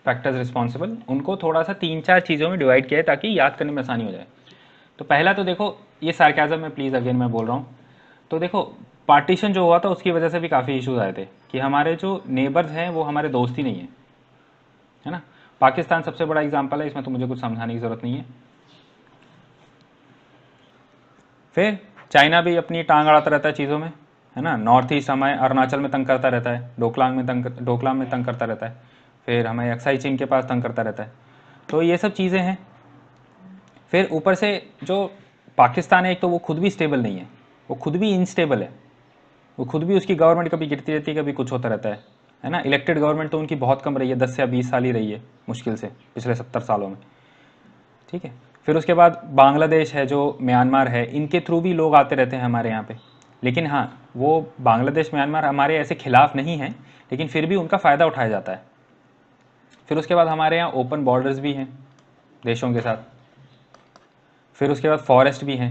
फैक्टर्स रिस्पॉन्सिबल, उनको थोड़ा सा 3-4 चीज़ों में डिवाइड किया है ताकि याद करने में आसानी हो जाए। तो पहला तो देखो, ये सार्केज़म है, प्लीज़ अगेन मैं बोल रहा हूँ। तो देखो, पार्टीशन जो हुआ था उसकी वजह से भी काफ़ी इश्यूज आए थे कि हमारे जो नेबर्स हैं वो हमारे दोस्त ही नहीं हैं, है ना। पाकिस्तान सबसे बड़ा एग्जाम्पल है, इसमें तो मुझे कुछ समझाने की ज़रूरत नहीं है। फिर चाइना भी अपनी टांग अड़ाता रहता है चीज़ों में, है ना। नॉर्थ ईस्ट हमें अरुणाचल में तंग करता रहता है, डोकलाम में तंग करता रहता है। फिर हमें अक्साई चीन के पास तंग करता रहता है। तो ये सब चीज़ें हैं। फिर ऊपर से जो पाकिस्तान है, एक तो वो खुद भी स्टेबल नहीं है, वो खुद भी इनस्टेबल है, वो खुद भी, उसकी गवर्नमेंट कभी गिरती रहती है, कभी कुछ होता रहता है ना। इलेक्टेड गवर्नमेंट तो उनकी बहुत कम रही है, 10 या 20 साल ही रही है मुश्किल से पिछले 70 सालों में, ठीक है। फिर उसके बाद बांग्लादेश है, जो म्यांमार है, इनके थ्रू भी लोग आते रहते हैं हमारे यहाँ पे। लेकिन हाँ, वो बांग्लादेश म्यांमार हमारे ऐसे खिलाफ नहीं हैं, लेकिन फिर भी उनका फ़ायदा उठाया जाता है। फिर उसके बाद हमारे यहाँ ओपन बॉर्डर्स भी हैं देशों के साथ। फिर उसके बाद फॉरेस्ट भी हैं।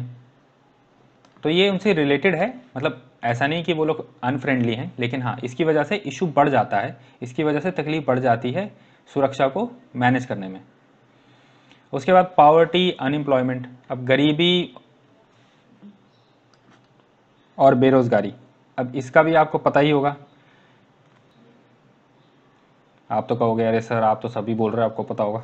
तो ये उनसे रिलेटेड है, मतलब ऐसा नहीं कि वो लोग अनफ्रेंडली हैं, लेकिन हाँ, इसकी वजह से इशू बढ़ जाता है, इसकी वजह से तकलीफ बढ़ जाती है सुरक्षा को मैनेज करने में। उसके बाद पावर्टी, अनएम्प्लॉयमेंट। अब गरीबी और बेरोज़गारी, अब इसका भी आपको पता ही होगा। आप तो कहोगे अरे सर आप तो सभी बोल रहे हैं आपको पता होगा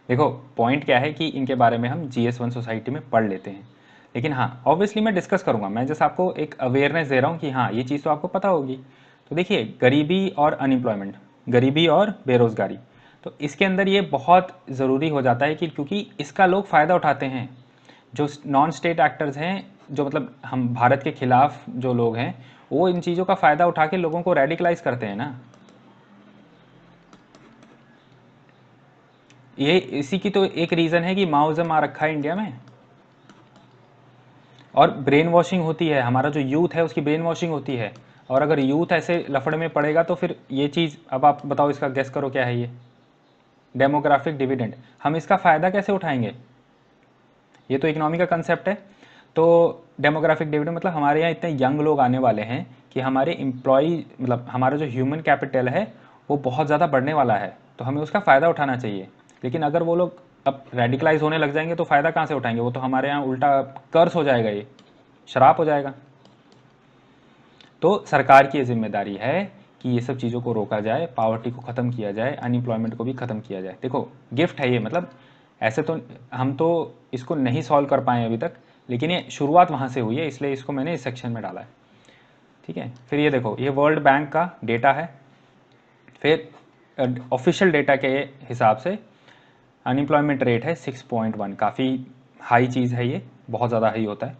देखो, पॉइंट क्या है कि इनके बारे में हम GS1 सोसाइटी में पढ़ लेते हैं, लेकिन हाँ ऑब्वियसली मैं डिस्कस करूँगा, मैं जैसे आपको एक अवेयरनेस दे रहा हूँ कि हाँ ये चीज़ तो आपको पता होगी। तो देखिए, गरीबी और अनएम्प्लॉयमेंट, गरीबी और बेरोज़गारी, तो इसके अंदर ये बहुत ज़रूरी हो जाता है कि क्योंकि इसका लोग फ़ायदा उठाते हैं। जो नॉन स्टेट एक्टर्स हैं, जो मतलब हम भारत के खिलाफ जो लोग हैं, वो इन चीज़ों का फ़ायदा उठा के लोगों को रेडिकलाइज करते हैं ना। ये इसी की तो एक रीज़न है कि माओइज्म आ रखा है इंडिया में, और ब्रेन वॉशिंग होती है, हमारा जो यूथ है उसकी ब्रेन वॉशिंग होती है। और अगर यूथ ऐसे लफड़े में पड़ेगा तो फिर ये चीज़, अब आप बताओ इसका गेस करो क्या है ये, डेमोग्राफिक डिविडेंड। हम इसका फ़ायदा कैसे उठाएंगे, ये तो इकोनॉमी का कंसेप्ट है। तो डेमोग्राफिक डिविडेंड मतलब हमारे यहाँ इतने यंग लोग आने वाले हैं कि हमारे एम्प्लॉय, मतलब हमारा जो ह्यूमन कैपिटल है वो बहुत ज़्यादा बढ़ने वाला है, तो हमें उसका फ़ायदा उठाना चाहिए। लेकिन अगर वो लोग अब रेडिकलाइज होने लग जाएंगे तो फ़ायदा कहाँ से उठाएंगे, वो तो हमारे यहाँ उल्टा कर्स हो जाएगा, ये श्राप हो जाएगा। तो सरकार की ये जिम्मेदारी है कि ये सब चीज़ों को रोका जाए, पावर्टी को ख़त्म किया जाए, अनएम्प्लॉयमेंट को भी ख़त्म किया जाए। देखो, गिफ्ट है ये, मतलब ऐसे तो हम तो इसको नहीं सॉल्व कर पाए अभी तक, लेकिन ये शुरुआत वहाँ से हुई है, इसलिए इसको मैंने इस सेक्शन में डाला है, ठीक है। फिर ये देखो, ये वर्ल्ड बैंक का डेटा है। फिर ऑफिशियल डेटा के हिसाब से अनएम्प्लॉयमेंट रेट है 6.1, काफ़ी हाई चीज़ है ये, बहुत ज़्यादा हाई होता है,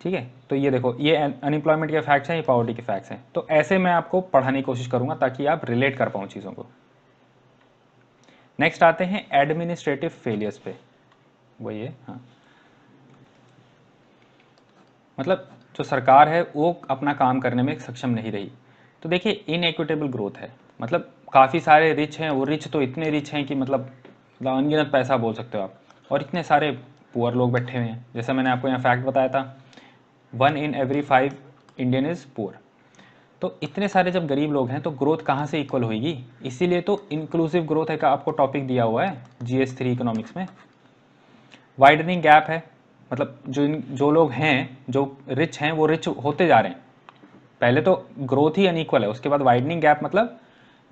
ठीक है। तो ये देखो, ये अनएम्प्लॉयमेंट के फैक्ट्स हैं, ये पॉवर्टी के फैक्ट्स हैं। तो ऐसे मैं आपको पढ़ाने की कोशिश करूंगा ताकि आप रिलेट कर पाऊँ चीज़ों को। नेक्स्ट आते हैं एडमिनिस्ट्रेटिव फेलियर्स पे, वही है, हाँ, मतलब जो सरकार है वो अपना काम करने में सक्षम नहीं रही। तो देखिए, इनएक्विटेबल ग्रोथ है, मतलब काफ़ी सारे रिच हैं, वो रिच तो इतने रिच हैं कि मतलब अनगिनत पैसा बोल सकते हो आप, और इतने सारे पुअर लोग बैठे हुए हैं। जैसे मैंने आपको यहाँ फैक्ट बताया था, 1 in every 5 Indian is poor. तो इतने सारे जब गरीब लोग हैं तो ग्रोथ कहाँ से इक्वल होगी? इसीलिए तो इंक्लूसिव ग्रोथ है का आपको टॉपिक दिया हुआ है GS3 इकोनॉमिक्स में। वाइडनिंग गैप है, मतलब जो लोग हैं, जो रिच हैं वो रिच होते जा रहे हैं। पहले तो ग्रोथ ही अनइक्वल है, उसके बाद वाइडनिंग गैप मतलब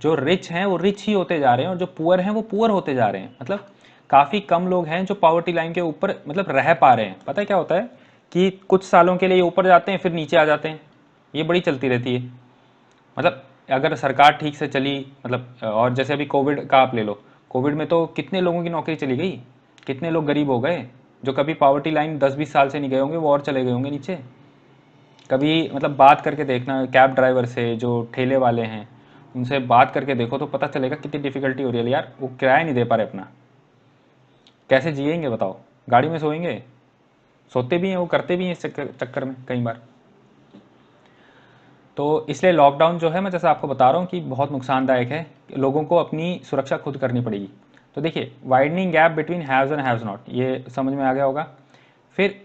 जो रिच हैं वो रिच ही होते जा रहे हैं और जो पुअर हैं वो पुअर होते जा रहे हैं। मतलब काफ़ी कम लोग हैं जो पॉवर्टी लाइन के ऊपर मतलब रह पा रहे हैं। पता है क्या होता है कि कुछ सालों के लिए ऊपर जाते हैं फिर नीचे आ जाते हैं, ये बड़ी चलती रहती है। मतलब अगर सरकार ठीक से चली, मतलब और जैसे अभी कोविड का आप ले लो, कोविड में तो कितने लोगों की नौकरी चली गई, कितने लोग गरीब हो गए, जो कभी पॉवर्टी लाइन 10-20 साल से नहीं गए होंगे वो और चले गए होंगे नीचे। कभी मतलब बात करके देखना कैब ड्राइवर से, जो ठेले वाले हैं उनसे बात करके देखो तो पता चलेगा कितनी डिफिकल्टी हो रही है यार, वो किराया नहीं दे पा रहे अपना, कैसे जिएंगे बताओ, गाड़ी में सोएंगे, सोते भी हैं वो, करते भी हैं इस चक्कर में कई बार। तो इसलिए लॉकडाउन जो है, मैं जैसा आपको बता रहा हूँ कि बहुत नुकसानदायक है, लोगों को अपनी सुरक्षा खुद करनी पड़ेगी। तो देखिए widening gap between haves and haves not, ये समझ में आ गया होगा। फिर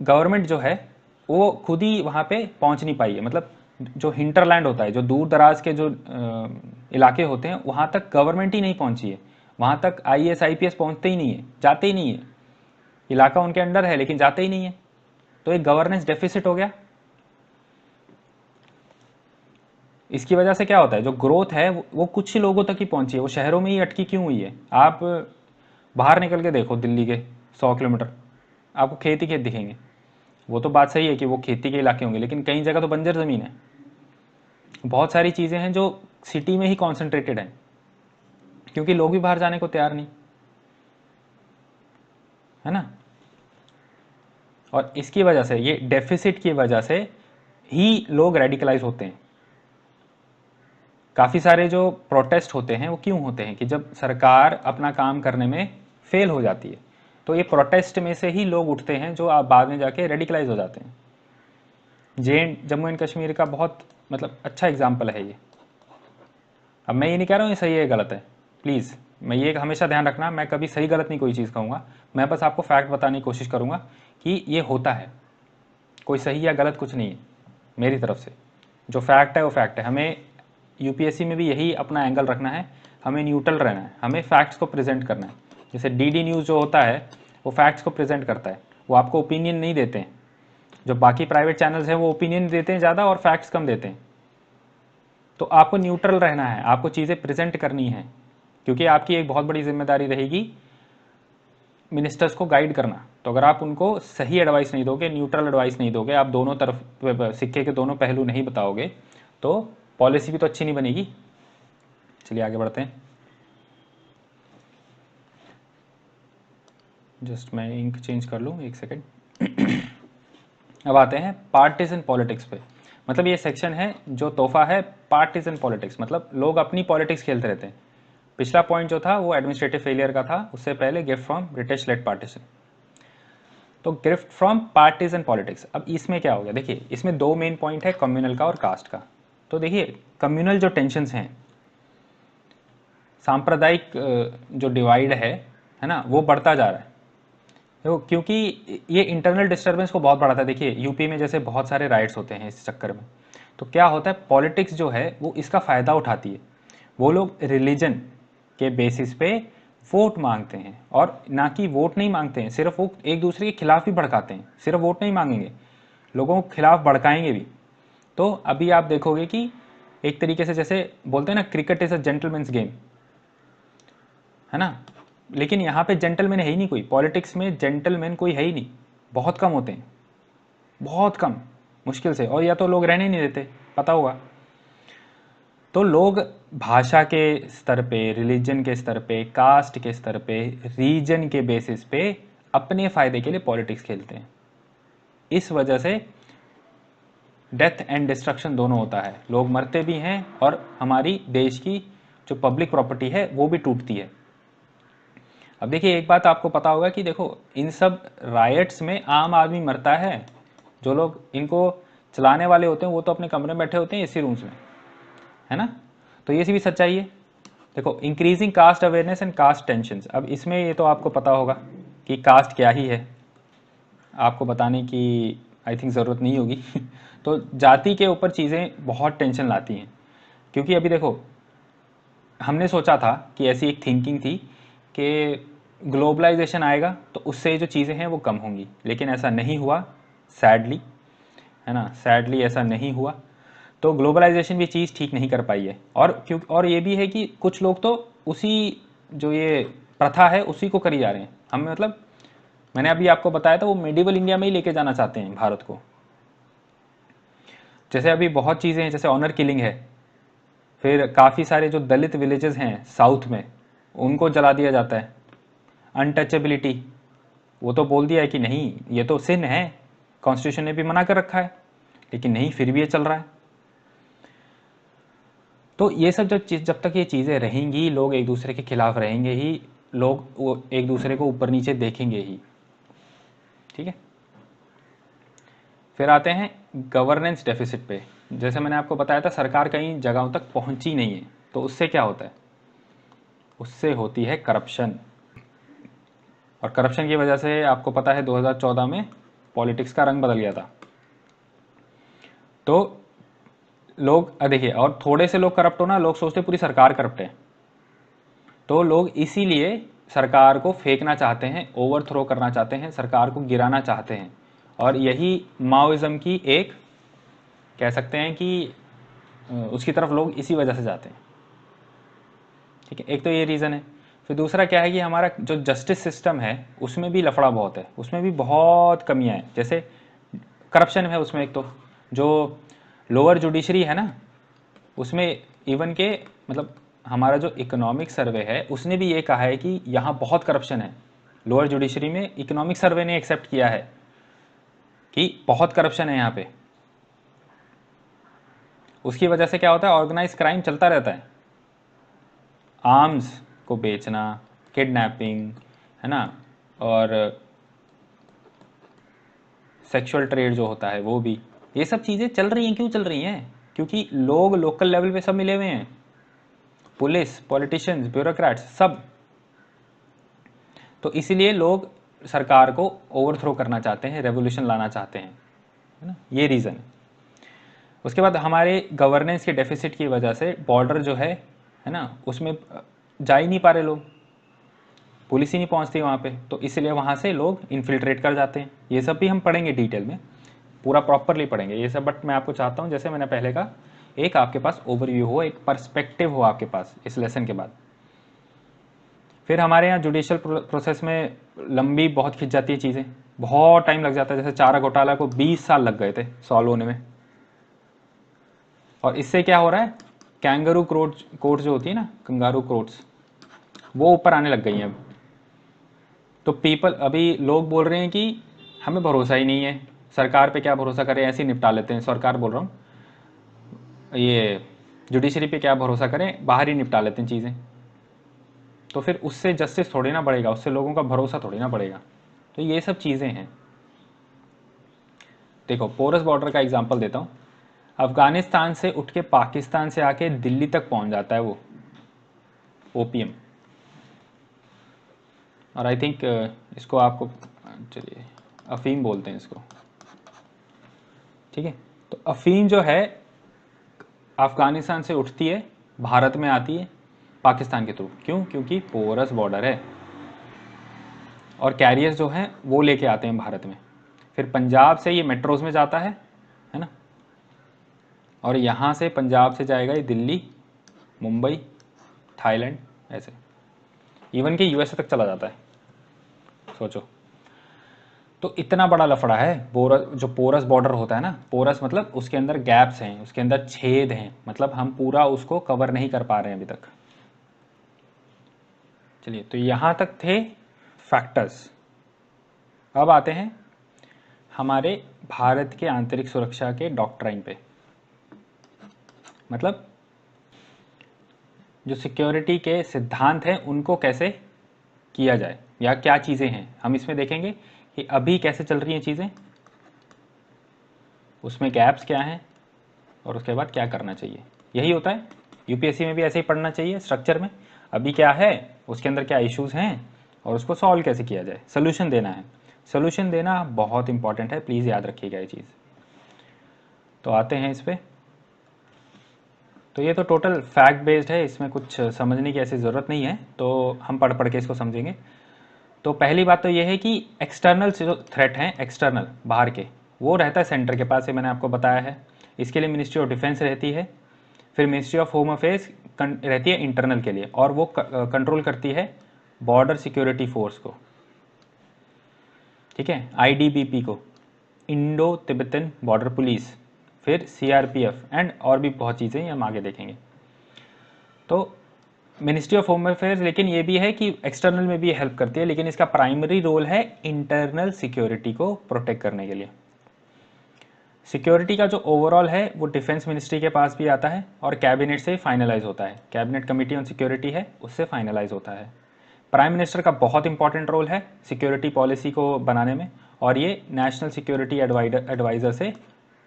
गवर्नमेंट जो है वो खुद ही वहाँ पे पहुँच नहीं पाई है, मतलब जो हिंटरलैंड होता है, जो दूर दराज के जो इलाके होते हैं वहाँ तक गवर्नमेंट ही नहीं पहुँची है, वहाँ तक IAS IPS पहुँचते ही नहीं है, जाते ही नहीं है। इलाका उनके अंडर है लेकिन जाते ही नहीं है, तो एक गवर्नेंस डेफिसिट हो गया। इसकी वजह से क्या होता है, जो ग्रोथ है वो कुछ ही लोगों तक ही पहुंची है, वो शहरों में ही अटकी क्यों हुई है? आप बाहर निकल के देखो दिल्ली के 100 किलोमीटर, आपको खेत ही खेत दिखेंगे। वो तो बात सही है कि वो खेती के इलाके होंगे, लेकिन कई जगह तो बंजर ज़मीन है। बहुत सारी चीज़ें हैं जो सिटी में ही कॉन्सेंट्रेटेड हैं, क्योंकि लोग भी बाहर जाने को तैयार नहीं, है ना। और इसकी वजह से, ये डेफिसिट की वजह से ही लोग रेडिकलाइज होते हैं। काफ़ी सारे जो प्रोटेस्ट होते हैं वो क्यों होते हैं कि जब सरकार अपना काम करने में फेल हो जाती है, तो ये प्रोटेस्ट में से ही लोग उठते हैं जो आप बाद में जाके रेडिकलाइज हो जाते हैं। जम्मू एंड कश्मीर का बहुत मतलब अच्छा एग्जाम्पल है ये। अब मैं ये नहीं कह रहा हूँ ये सही है गलत है, प्लीज़ मैं ये हमेशा ध्यान रखना, मैं कभी सही गलत नहीं कोई चीज़ कहूँगा, मैं बस आपको फैक्ट बताने की कोशिश करूँगा कि ये होता है, कोई सही या गलत कुछ नहीं है मेरी तरफ से। जो फैक्ट है वो फैक्ट है। हमें UPSC में भी यही अपना एंगल रखना है, हमें न्यूट्रल रहना है, हमें फैक्ट्स को प्रेजेंट करना है। जैसे DD न्यूज़ जो होता है वो फैक्ट्स को प्रेजेंट करता है, वो आपको ओपिनियन नहीं देते हैं। जो बाकी प्राइवेट चैनल्स हैं वो ओपिनियन देते हैं ज़्यादा और फैक्ट्स कम देते हैं। तो आपको न्यूट्रल रहना है, आपको चीज़ें प्रेजेंट करनी है, क्योंकि आपकी एक बहुत बड़ी जिम्मेदारी रहेगी मिनिस्टर्स को गाइड करना। तो अगर आप उनको सही एडवाइस नहीं दोगे, न्यूट्रल एडवाइस नहीं दोगे, आप दोनों तरफ सिक्के के दोनों पहलू नहीं बताओगे, तो पॉलिसी भी तो अच्छी नहीं बनेगी। चलिए आगे बढ़ते हैं। जस्ट मैं इंक चेंज कर लूँ, एक सेकेंड। अब आते हैं पार्टीजन पॉलिटिक्स पे। मतलब ये सेक्शन है जो तोहफा है पार्टीजन पॉलिटिक्स, मतलब लोग अपनी पॉलिटिक्स खेलते रहते हैं। पिछला पॉइंट जो था वो एडमिनिस्ट्रेटिव फेलियर का था, उससे पहले gift from British led partition. तो गिफ्ट फ्रॉम पार्टीजन पॉलिटिक्स, अब इसमें क्या हो गया, देखिए इसमें दो मेन पॉइंट है, कम्युनल का और कास्ट का। तो देखिए कम्युनल जो टेंशन्स हैं, सांप्रदायिक जो डिवाइड है ना, वो बढ़ता जा रहा है। तो क्योंकि ये इंटरनल डिस्टर्बेंस को बहुत बढ़ाता है। देखिए यूपी में जैसे बहुत सारे राइट्स होते हैं इस चक्कर में, तो क्या होता है पॉलिटिक्स जो है वो इसका फ़ायदा उठाती है। वो लोग रिलीजन के बेसिस पे वोट मांगते हैं, और ना कि वोट नहीं मांगते हैं, सिर्फ वो एक दूसरे के खिलाफ भी भड़काते हैं। सिर्फ वोट नहीं मांगेंगे, लोगों के खिलाफ भड़काएंगे भी। तो अभी आप देखोगे कि एक तरीके से जैसे बोलते हैं ना, cricket is a gentleman's game, है ना। लेकिन यहाँ पे जेंटलमैन है ही नहीं कोई, पॉलिटिक्स में जेंटलमैन कोई है ही नहीं, बहुत कम होते हैं, बहुत कम, मुश्किल से, और या तो लोग रहने नहीं देते, पता होगा। तो लोग भाषा के स्तर पे, रिलीजन के स्तर पे, कास्ट के स्तर पे, रीजन के बेसिस पे अपने फ़ायदे के लिए पॉलिटिक्स खेलते हैं। इस वजह से डेथ एंड डिस्ट्रक्शन दोनों होता है, लोग मरते भी हैं और हमारी देश की जो पब्लिक प्रॉपर्टी है वो भी टूटती है। अब देखिए एक बात आपको पता होगा कि देखो इन सब रायट्स में आम आदमी मरता है, जो लोग इनको चलाने वाले होते हैं वो तो अपने कमरे में बैठे होते हैं AC रूम्स में, है ना। तो ये सी भी सच्चाई है। देखो, increasing caste awareness and caste tensions. अब इसमें ये तो आपको पता होगा कि कास्ट क्या ही है, आपको बताने की आई थिंक ज़रूरत नहीं होगी तो जाति के ऊपर चीज़ें बहुत टेंशन लाती हैं, क्योंकि अभी देखो, हमने सोचा था कि ऐसी एक थिंकिंग थी कि ग्लोबलाइजेशन आएगा तो उससे जो चीज़ें हैं वो कम होंगी, लेकिन ऐसा नहीं हुआ, सैडली, है ना, सैडली ऐसा नहीं हुआ। तो ग्लोबलाइजेशन भी चीज़ ठीक नहीं कर पाई है, और ये भी है कि कुछ लोग तो उसी जो ये प्रथा है उसी को करी जा रहे हैं। हम मतलब मैंने अभी आपको बताया था वो मेडिवल इंडिया में ही लेके जाना चाहते हैं भारत को। जैसे अभी बहुत चीज़ें हैं, जैसे ऑनर किलिंग है, फिर काफ़ी सारे जो दलित विलेजेस हैं साउथ में उनको जला दिया जाता है। अनटचेबिलिटी, वो तो बोल दिया है कि नहीं ये तो सिन है, कॉन्स्टिट्यूशन ने भी मना कर रखा है, लेकिन नहीं, फिर भी ये चल रहा है। तो ये सब जब तक ये चीज़ें रहेंगी, लोग एक दूसरे के खिलाफ रहेंगे ही, लोग वो एक दूसरे को ऊपर नीचे देखेंगे ही। ठीक है, फिर आते हैं गवर्नेंस डेफिसिट पे। जैसे मैंने आपको बताया था, सरकार कई जगहों तक पहुंची नहीं है, तो उससे क्या होता है, उससे होती है करप्शन। और करप्शन की वजह से आपको पता है 2014 में पॉलिटिक्स का रंग बदल गया था। तो लोग देखिए, और थोड़े से लोग करप्ट हो ना, लोग सोचते पूरी सरकार करप्ट है, तो लोग इसीलिए सरकार को फेंकना चाहते हैं, ओवरथ्रो करना चाहते हैं, सरकार को गिराना चाहते हैं। और यही माओइज्म की एक, कह सकते हैं कि उसकी तरफ लोग इसी वजह से जाते हैं। ठीक है, एक तो ये रीज़न है। फिर दूसरा क्या है कि हमारा जो जस्टिस सिस्टम है उसमें भी लफड़ा बहुत है, उसमें भी बहुत कमियां हैं। जैसे करप्शन है उसमें, एक तो जो लोअर जुडिशरी है ना, उसमें इवन के मतलब हमारा जो इकोनॉमिक सर्वे है उसने भी ये कहा है कि यहाँ बहुत करप्शन है लोअर जुडिशरी में। इकोनॉमिक सर्वे ने एक्सेप्ट किया है कि बहुत करप्शन है यहाँ पे। उसकी वजह से क्या होता है, ऑर्गेनाइज क्राइम चलता रहता है, आर्म्स को बेचना, किडनैपिंग, है ना, और सेक्सुअल ट्रेड जो होता है वो भी। ये सब चीज़ें चल रही हैं, क्यों चल रही हैं, क्योंकि लोग लोकल लेवल पे सब मिले हुए हैं, पुलिस, पॉलिटिशियंस, ब्यूरोक्रेट्स, सब। तो इसीलिए लोग सरकार को ओवरथ्रो करना चाहते हैं, रेवोल्यूशन लाना चाहते हैं, है ना, ये रीज़न है। उसके बाद हमारे गवर्नेंस के डेफिसिट की वजह से बॉर्डर जो है ना, उसमें जा ही नहीं पा रहे लोग, पुलिस ही नहीं पहुंचती वहाँ पे, तो इसलिए वहाँ से लोग इन्फिल्ट्रेट कर जाते हैं। ये सब भी हम पढ़ेंगे डिटेल में, पूरा प्रॉपरली पढ़ेंगे ये सब, बट मैं आपको चाहता हूँ जैसे मैंने पहले कहा, एक आपके पास ओवरव्यू हो, एक पर्सपेक्टिव हो आपके पास इस लेसन के बाद। फिर हमारे यहाँ जुडिशियल प्रोसेस में लंबी बहुत खिंच जाती है चीज़ें, बहुत टाइम लग जाता है। जैसे चारा घोटाला को 20 साल लग गए थे सॉल्व होने में, और इससे क्या हो रहा है, कैंगरू कोर्ट जो होती है ना, कंगारू कोर्ट्स, वो ऊपर आने लग गई हैं अब। तो पीपल, अभी लोग बोल रहे हैं कि हमें भरोसा ही नहीं है, सरकार पे क्या भरोसा करें, ऐसे ही निपटा लेते हैं, सरकार बोल रहा हूँ, ये जुडिशरी पे क्या भरोसा करें, बाहर ही निपटा लेते हैं चीज़ें। तो फिर उससे जस्टिस थोड़ी ना बढ़ेगा, उससे लोगों का भरोसा थोड़ी ना बढ़ेगा। तो ये सब चीज़ें हैं। देखो, पोरस बॉर्डर का एग्जांपल देता हूँ। अफगानिस्तान से उठ के पाकिस्तान से आके दिल्ली तक पहुँच जाता है वो ओपीएम। और आई थिंक इसको आपको, चलिए, अफीम बोलते हैं इसको। ठीक है, तो अफीम जो है अफगानिस्तान से उठती है, भारत में आती है पाकिस्तान के थ्रू। क्यों? क्योंकि पोरस बॉर्डर है, और कैरियर्स जो हैं वो लेके आते हैं भारत में। फिर पंजाब से ये मेट्रोज में जाता है ना, और यहाँ से पंजाब से जाएगा ये दिल्ली, मुंबई, थाईलैंड, ऐसे इवन के यूएसए तक चला जाता है। सोचो, तो इतना बड़ा लफड़ा है। जो पोरस बॉर्डर होता है ना, पोरस मतलब उसके अंदर गैप्स हैं, उसके अंदर छेद हैं, मतलब हम पूरा उसको कवर नहीं कर पा रहे हैं अभी तक। चलिए, तो यहाँ तक थे फैक्टर्स। अब आते हैं हमारे भारत के आंतरिक सुरक्षा के डॉक्ट्राइन पे, मतलब जो सिक्योरिटी के सिद्धांत हैं उनको कैसे किया जाए, या क्या चीज़ें हैं हम इसमें देखेंगे कि अभी कैसे चल रही हैं चीज़ें, उसमें गैप्स क्या हैं, और उसके बाद क्या करना चाहिए। यही होता है, यूपीएससी में भी ऐसे ही पढ़ना चाहिए स्ट्रक्चर में। अभी क्या है, उसके अंदर क्या इश्यूज़ हैं और उसको सॉल्व कैसे किया जाए, सोल्यूशन देना है। सोल्यूशन देना बहुत इंपॉर्टेंट है, प्लीज़ याद रखिएगा ये चीज़। तो आते हैं इस पर। तो ये तो टोटल फैक्ट बेस्ड है, इसमें कुछ समझने की ऐसी ज़रूरत नहीं है, तो हम पढ़ पढ़ के इसको समझेंगे। तो पहली बात तो ये है कि एक्सटर्नल जो थ्रेट हैं, एक्सटर्नल बाहर के, वो रहता है सेंटर के पास, ये मैंने आपको बताया है। इसके लिए मिनिस्ट्री ऑफ डिफेंस रहती है, फिर मिनिस्ट्री ऑफ होम अफेयर्स रहती है इंटरनल के लिए, और वो कंट्रोल करती है बॉर्डर सिक्योरिटी फोर्स को, ठीक है, आईटीबीपी को, इंडो तिब्बतन बॉर्डर पुलिस, फिर सीआरपीएफ एंड और भी बहुत चीज़ें हम आगे देखेंगे। तो मिनिस्ट्री ऑफ होम अफेयर्स लेकिन ये भी है कि एक्सटर्नल में भी हेल्प करती है, लेकिन इसका प्राइमरी रोल है इंटरनल सिक्योरिटी को प्रोटेक्ट करने के लिए। सिक्योरिटी का जो ओवरऑल है वो डिफेंस मिनिस्ट्री के पास भी आता है और कैबिनेट से फाइनलाइज होता है, कैबिनेट कमेटी ऑन सिक्योरिटी है उससे फाइनलाइज होता है। प्राइम मिनिस्टर का बहुत इंपॉर्टेंट रोल है सिक्योरिटी पॉलिसी को बनाने में, और ये नेशनल सिक्योरिटी एडवाइज़र से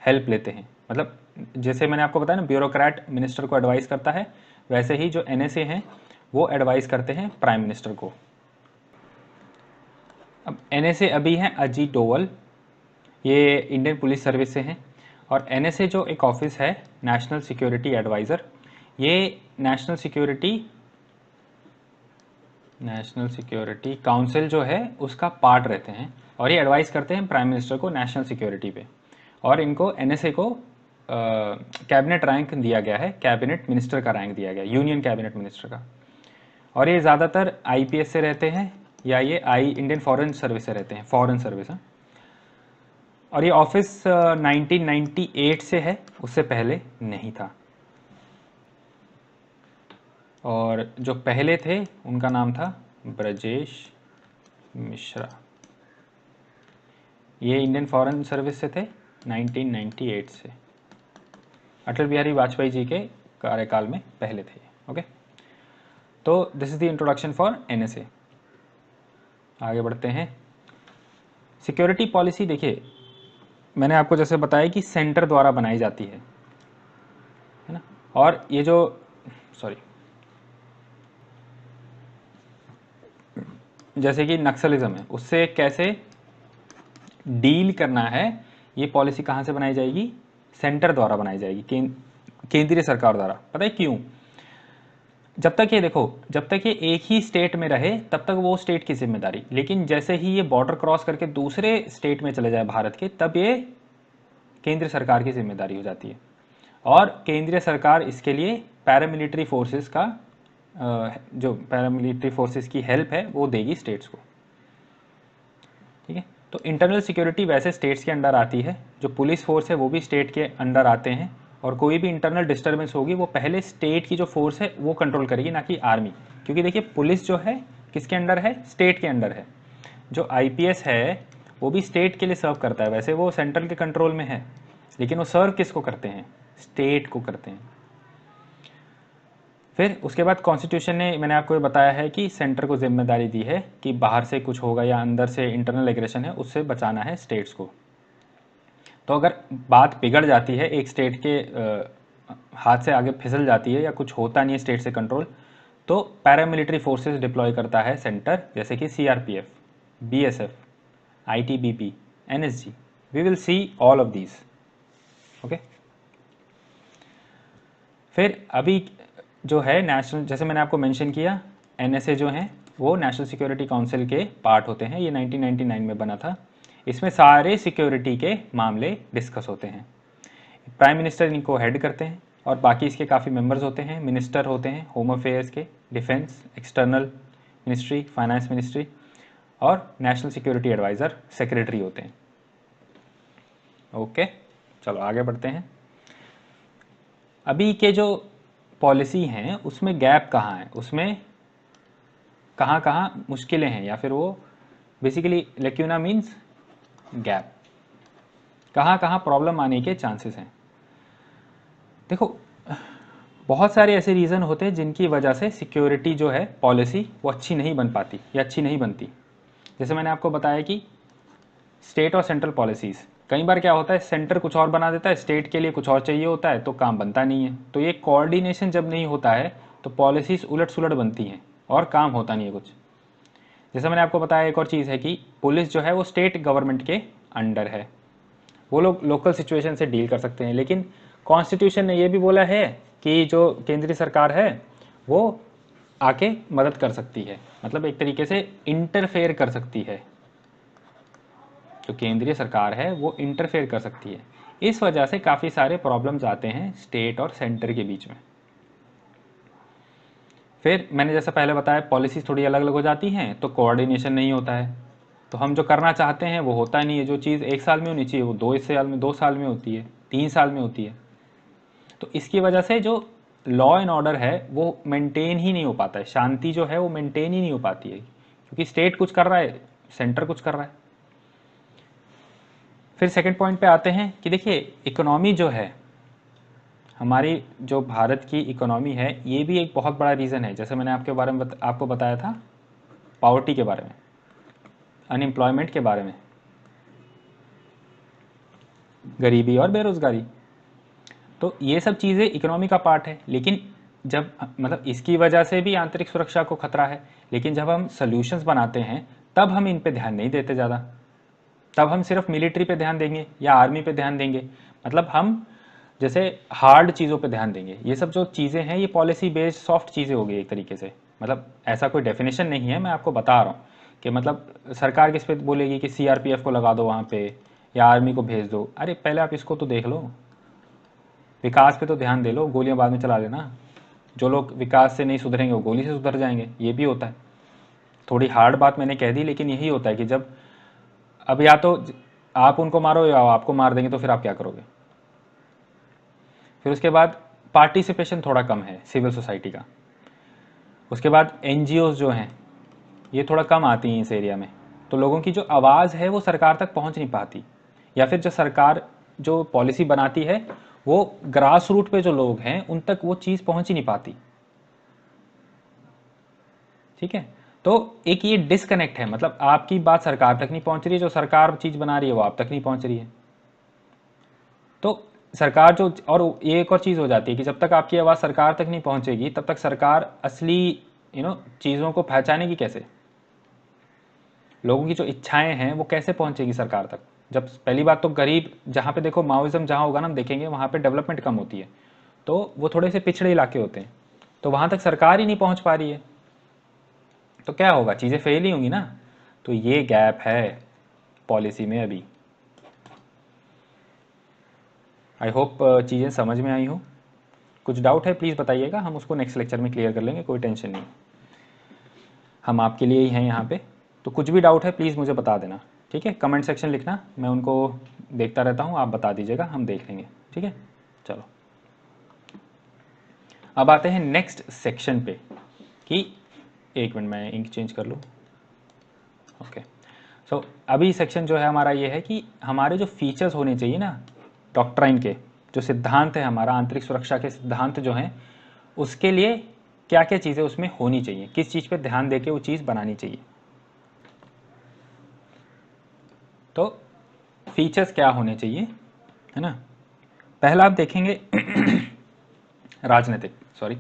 हेल्प लेते हैं। मतलब जैसे मैंने आपको बताया ना, ब्यूरोक्रेट मिनिस्टर को एडवाइस करता है, वैसे ही जो एनएसए हैं वो एडवाइस करते हैं प्राइम मिनिस्टर को। अब एनएसए अभी हैं अजीत डोवल, ये इंडियन पुलिस सर्विस से हैं, और एनएसए जो एक ऑफिस है नेशनल सिक्योरिटी एडवाइज़र, ये नेशनल सिक्योरिटी काउंसिल जो है उसका पार्ट रहते हैं, और ये एडवाइस करते हैं प्राइम मिनिस्टर को नेशनल सिक्योरिटी पे। और इनको एनएसए को कैबिनेट रैंक दिया गया है, कैबिनेट मिनिस्टर का रैंक दिया गया है, यूनियन कैबिनेट मिनिस्टर का। और ये ज़्यादातर आईपीएस से रहते हैं या ये इंडियन फॉरेन सर्विस से रहते हैं, फॉरेन सर्विस है। और ये ऑफिस 1998 से है, उससे पहले नहीं था। और जो पहले थे उनका नाम था ब्रजेश मिश्रा, ये इंडियन फॉरेन सर्विस से थे 1998 से, अटल बिहारी वाजपेयी जी के कार्यकाल में पहले थे। ओके, तो this is the introduction for NSA. आगे बढ़ते हैं। सिक्योरिटी पॉलिसी देखिए, मैंने आपको जैसे बताया कि सेंटर द्वारा बनाई जाती है ना, और ये जो जैसे कि नक्सलिज्म है उससे कैसे डील करना है, ये पॉलिसी कहाँ से बनाई जाएगी, सेंटर द्वारा बनाई जाएगी, केंद्रीय सरकार द्वारा। पता है क्यों? जब तक ये देखो, जब तक ये एक ही स्टेट में रहे तब तक वो स्टेट की जिम्मेदारी, लेकिन जैसे ही ये बॉर्डर क्रॉस करके दूसरे स्टेट में चले जाए भारत के, तब ये केंद्र सरकार की जिम्मेदारी हो जाती है। और केंद्रीय सरकार इसके लिए पैरामिलिट्री फोर्सेस का जो पैरामिलिट्री फोर्सेस की हेल्प है वो देगी स्टेट्स को, ठीक है। तो इंटरनल सिक्योरिटी वैसे स्टेट्स के अंडर आती है, जो पुलिस फोर्स है वो भी स्टेट के अंडर आते हैं, और कोई भी इंटरनल डिस्टर्बेंस होगी वो पहले स्टेट की जो फोर्स है वो कंट्रोल करेगी, ना कि आर्मी। क्योंकि देखिए पुलिस जो है किसके अंडर है, स्टेट के अंडर है। जो आईपीएस है वो भी स्टेट के लिए सर्व करता है, वैसे वो सेंट्रल के कंट्रोल में है, लेकिन वो सर्व किसको करते हैं, स्टेट को करते हैं। फिर उसके बाद कॉन्स्टिट्यूशन ने, मैंने आपको ये बताया है कि सेंटर को जिम्मेदारी दी है कि बाहर से कुछ होगा या अंदर से इंटरनल एग्रेशन है उससे बचाना है स्टेट्स को। तो अगर बात बिगड़ जाती है, एक स्टेट के हाथ से आगे फिसल जाती है या कुछ होता नहीं है स्टेट से कंट्रोल, तो पैरामिलिट्री फोर्सेस डिप्लॉय करता है सेंटर, जैसे कि CRPF, BSF, ITBP, NSG. We will see all of these. Okay, फिर अभी जो है नेशनल, जैसे मैंने आपको मेंशन किया, एनएसए जो हैं वो नेशनल सिक्योरिटी काउंसिल के पार्ट होते हैं। ये 1999 में बना था। इसमें सारे सिक्योरिटी के मामले डिस्कस होते हैं। प्राइम मिनिस्टर इनको हेड करते हैं, और बाकी इसके काफ़ी मेंबर्स होते हैं, मिनिस्टर होते हैं होम अफेयर्स के, defence, external ministry, finance ministry, और नेशनल सिक्योरिटी एडवाइज़र सेक्रेटरी होते हैं। ओके, चलो आगे बढ़ते हैं। अभी के जो पॉलिसी हैं उसमें गैप कहाँ है, उसमें कहाँ कहाँ मुश्किलें हैं, या फिर वो बेसिकली लेक्यूना मीन्स गैप, कहाँ कहाँ प्रॉब्लम आने के चांसेस हैं। देखो, बहुत सारे ऐसे रीज़न होते हैं जिनकी वजह से सिक्योरिटी जो है पॉलिसी वो अच्छी नहीं बन पाती या अच्छी नहीं बनती। जैसे मैंने आपको बताया कि स्टेट और सेंट्रल पॉलिसीज़, कई बार क्या होता है सेंटर कुछ और बना देता है, स्टेट के लिए कुछ और चाहिए होता है, तो काम बनता नहीं है। तो ये कोऑर्डिनेशन जब नहीं होता है तो पॉलिसीज़ उलट सुलट बनती हैं और काम होता नहीं है कुछ। जैसे मैंने आपको बताया, एक और चीज़ है कि पुलिस जो है वो स्टेट गवर्नमेंट के अंडर है, वो लोग लोकल सिचुएशन से डील कर सकते हैं, लेकिन कॉन्स्टिट्यूशन ने ये भी बोला है कि जो केंद्रीय सरकार है वो आके मदद कर सकती है, मतलब एक तरीके से इंटरफेयर कर सकती है। जो केंद्रीय सरकार है वो इंटरफेयर कर सकती है। इस वजह से काफ़ी सारे प्रॉब्लम्स आते हैं स्टेट और सेंटर के बीच में। फिर मैंने जैसा पहले बताया, पॉलिसीज थोड़ी अलग अलग हो जाती हैं तो कोऑर्डिनेशन नहीं होता है, तो हम जो करना चाहते हैं वो होता नहीं है। जो चीज़ 1 साल में होनी चाहिए वो 2 साल में होती है, 3 साल में होती है। तो इसकी वजह से जो लॉ एंड ऑर्डर है वो मेंटेन ही नहीं हो पाता है, शांति जो है वो मेंटेन ही नहीं हो पाती है, क्योंकि स्टेट कुछ कर रहा है, सेंटर कुछ कर रहा है। फिर सेकंड पॉइंट पे आते हैं कि देखिए, इकोनॉमी जो है हमारी, जो भारत की इकोनॉमी है, ये भी एक बहुत बड़ा रीज़न है। जैसे मैंने आपके बारे में आपको बताया था, पॉवर्टी के बारे में, अनएम्प्लॉयमेंट के बारे में, गरीबी और बेरोज़गारी, तो ये सब चीज़ें इकोनॉमी का पार्ट है। लेकिन जब मतलब इसकी वजह से भी आंतरिक सुरक्षा को खतरा है, लेकिन जब हम सॉल्यूशंस बनाते हैं तब हम इन पे ध्यान नहीं देते ज़्यादा। तब हम सिर्फ मिलिट्री पे ध्यान देंगे या आर्मी पे ध्यान देंगे, मतलब हम जैसे हार्ड चीज़ों पे ध्यान देंगे। ये सब जो चीज़ें हैं ये पॉलिसी बेस्ड सॉफ्ट चीज़ें हो गई एक तरीके से। मतलब ऐसा कोई डेफिनेशन नहीं है, मैं आपको बता रहा हूँ कि मतलब सरकार किस पे बोलेगी कि सीआरपीएफ को लगा दो वहाँ पे या आर्मी को भेज दो। अरे पहले आप इसको तो देख लो, विकास पे तो ध्यान दे लो, गोलियां बाद में चला लेना। जो लोग विकास से नहीं सुधरेंगे वो गोली से सुधर जाएंगे, ये भी होता है। थोड़ी हार्ड बात मैंने कह दी, लेकिन यही होता है कि जब अब या तो आप उनको मारो या आपको मार देंगे, तो फिर आप क्या करोगे। फिर उसके बाद पार्टिसिपेशन थोड़ा कम है सिविल सोसाइटी का। उसके बाद एनजीओज जो हैं ये थोड़ा कम आती हैं इस एरिया में, तो लोगों की जो आवाज़ है वो सरकार तक पहुंच नहीं पाती, या फिर जो सरकार जो पॉलिसी बनाती है वो ग्रास रूट पे जो लोग हैं उन तक वो चीज़ पहुंच ही नहीं पाती। ठीक है, तो एक ये डिसकनेक्ट है, मतलब आपकी बात सरकार तक नहीं पहुंच रही है, जो सरकार चीज़ बना रही है वो आप तक नहीं पहुंच रही है। तो सरकार जो, और ये एक और चीज़ हो जाती है कि जब तक आपकी आवाज़ सरकार तक नहीं पहुंचेगी तब तक सरकार असली चीज़ों को पहचानेगी कैसे, लोगों की जो इच्छाएं हैं वो कैसे पहुंचेगी सरकार तक। जब पहली बात तो गरीब, जहाँ पे देखो माओइज्म जहाँ होगा ना, हम देखेंगे वहाँ पे डेवलपमेंट कम होती है, तो वो थोड़े से पिछड़े इलाके होते हैं, तो वहाँ तक सरकार ही नहीं पहुँच पा रही है, तो क्या होगा, चीज़ें फेल ही होंगी ना। तो ये गैप है पॉलिसी में अभी। आई होप चीज़ें समझ में आई हो। कुछ डाउट है प्लीज़ बताइएगा, हम उसको नेक्स्ट लेक्चर में क्लियर कर लेंगे, कोई टेंशन नहीं, हम आपके लिए ही हैं यहाँ पे। तो कुछ भी डाउट है प्लीज़ मुझे बता देना, ठीक है, कमेंट सेक्शन लिखना, मैं उनको देखता रहता हूँ, आप बता दीजिएगा, हम देख लेंगे, ठीक है। चलो अब आते हैं नेक्स्ट सेक्शन पे कि, एक मिनट मैं इंक चेंज कर लूँ। ओके, सो अभी सेक्शन जो है हमारा ये है कि हमारे जो फीचर्स होने चाहिए ना डॉक्ट्राइन के, जो सिद्धांत है हमारा, आंतरिक सुरक्षा के सिद्धांत जो हैं, उसके लिए क्या क्या चीज़ें उसमें होनी चाहिए, किस चीज़ पे ध्यान देके वो चीज़ बनानी चाहिए। तो फीचर्स क्या होने चाहिए, है ना। पहला आप देखेंगे राजनीतिक, सॉरी,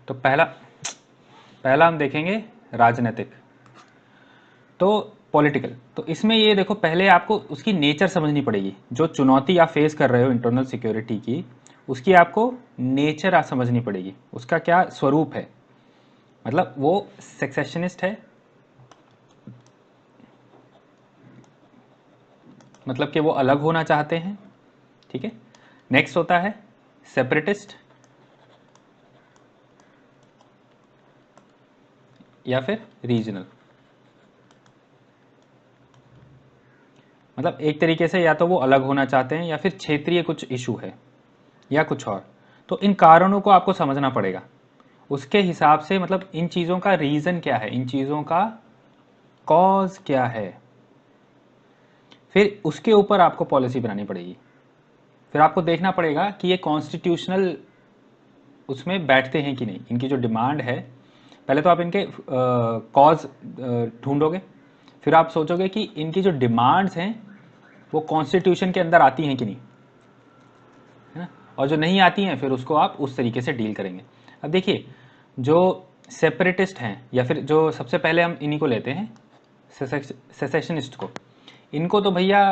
तो पहला हम देखेंगे राजनीतिक, तो पॉलिटिकल। तो इसमें ये देखो, पहले आपको उसकी नेचर समझनी पड़ेगी, जो चुनौती आप फेस कर रहे हो इंटरनल सिक्योरिटी की, उसकी आपको नेचर आप समझनी पड़ेगी, उसका क्या स्वरूप है। मतलब वो सेक्सेशनिस्ट है, मतलब कि वो अलग होना चाहते हैं, ठीक है। नेक्स्ट होता है सेपरेटिस्ट या फिर रीजनल, मतलब एक तरीके से या तो वो अलग होना चाहते हैं या फिर क्षेत्रीय कुछ इशू है या कुछ और। तो इन कारणों को आपको समझना पड़ेगा, उसके हिसाब से, मतलब इन चीज़ों का रीज़न क्या है, इन चीज़ों का कॉज क्या है, फिर उसके ऊपर आपको पॉलिसी बनानी पड़ेगी। फिर आपको देखना पड़ेगा कि ये कॉन्स्टिट्यूशनल उसमें बैठते हैं कि नहीं, इनकी जो डिमांड है। पहले तो आप इनके कॉज ढूंढोगे, फिर आप सोचोगे कि इनकी जो डिमांड्स हैं वो कॉन्स्टिट्यूशन के अंदर आती हैं कि नहीं, है ना। और जो नहीं आती हैं फिर उसको आप उस तरीके से डील करेंगे। अब देखिए, जो सेपरेटिस्ट हैं, या फिर जो सबसे पहले हम इन्हीं को लेते हैं, सेसेशनिस्ट को, इनको तो भैया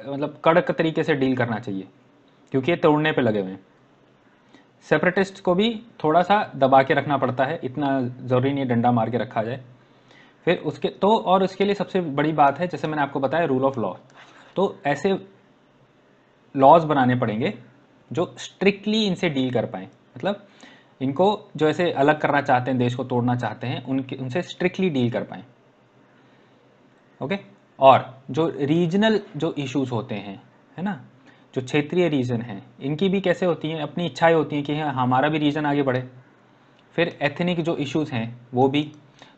मतलब कड़क तरीके से डील करना चाहिए, क्योंकि ये तोड़ने पे लगे हुए हैं। सेपरेटिस्ट को भी थोड़ा सा दबा के रखना पड़ता है, इतना ज़रूरी नहीं है डंडा मार के रखा जाए। फिर उसके तो और उसके लिए सबसे बड़ी बात है, जैसे मैंने आपको बताया, रूल ऑफ लॉ। तो ऐसे लॉज बनाने पड़ेंगे जो स्ट्रिक्टली इनसे डील कर पाएँ, मतलब इनको जो ऐसे अलग करना चाहते हैं, देश को तोड़ना चाहते हैं, उनसे स्ट्रिक्टली डील कर पाएँ। ओके। और जो रीजनल जो इश्यूज होते हैं, है ना, जो क्षेत्रीय रीजन हैं, इनकी भी कैसे होती हैं, अपनी इच्छाएं होती हैं कि हमारा भी रीजन आगे बढ़े। फिर एथनिक जो इश्यूज हैं वो भी,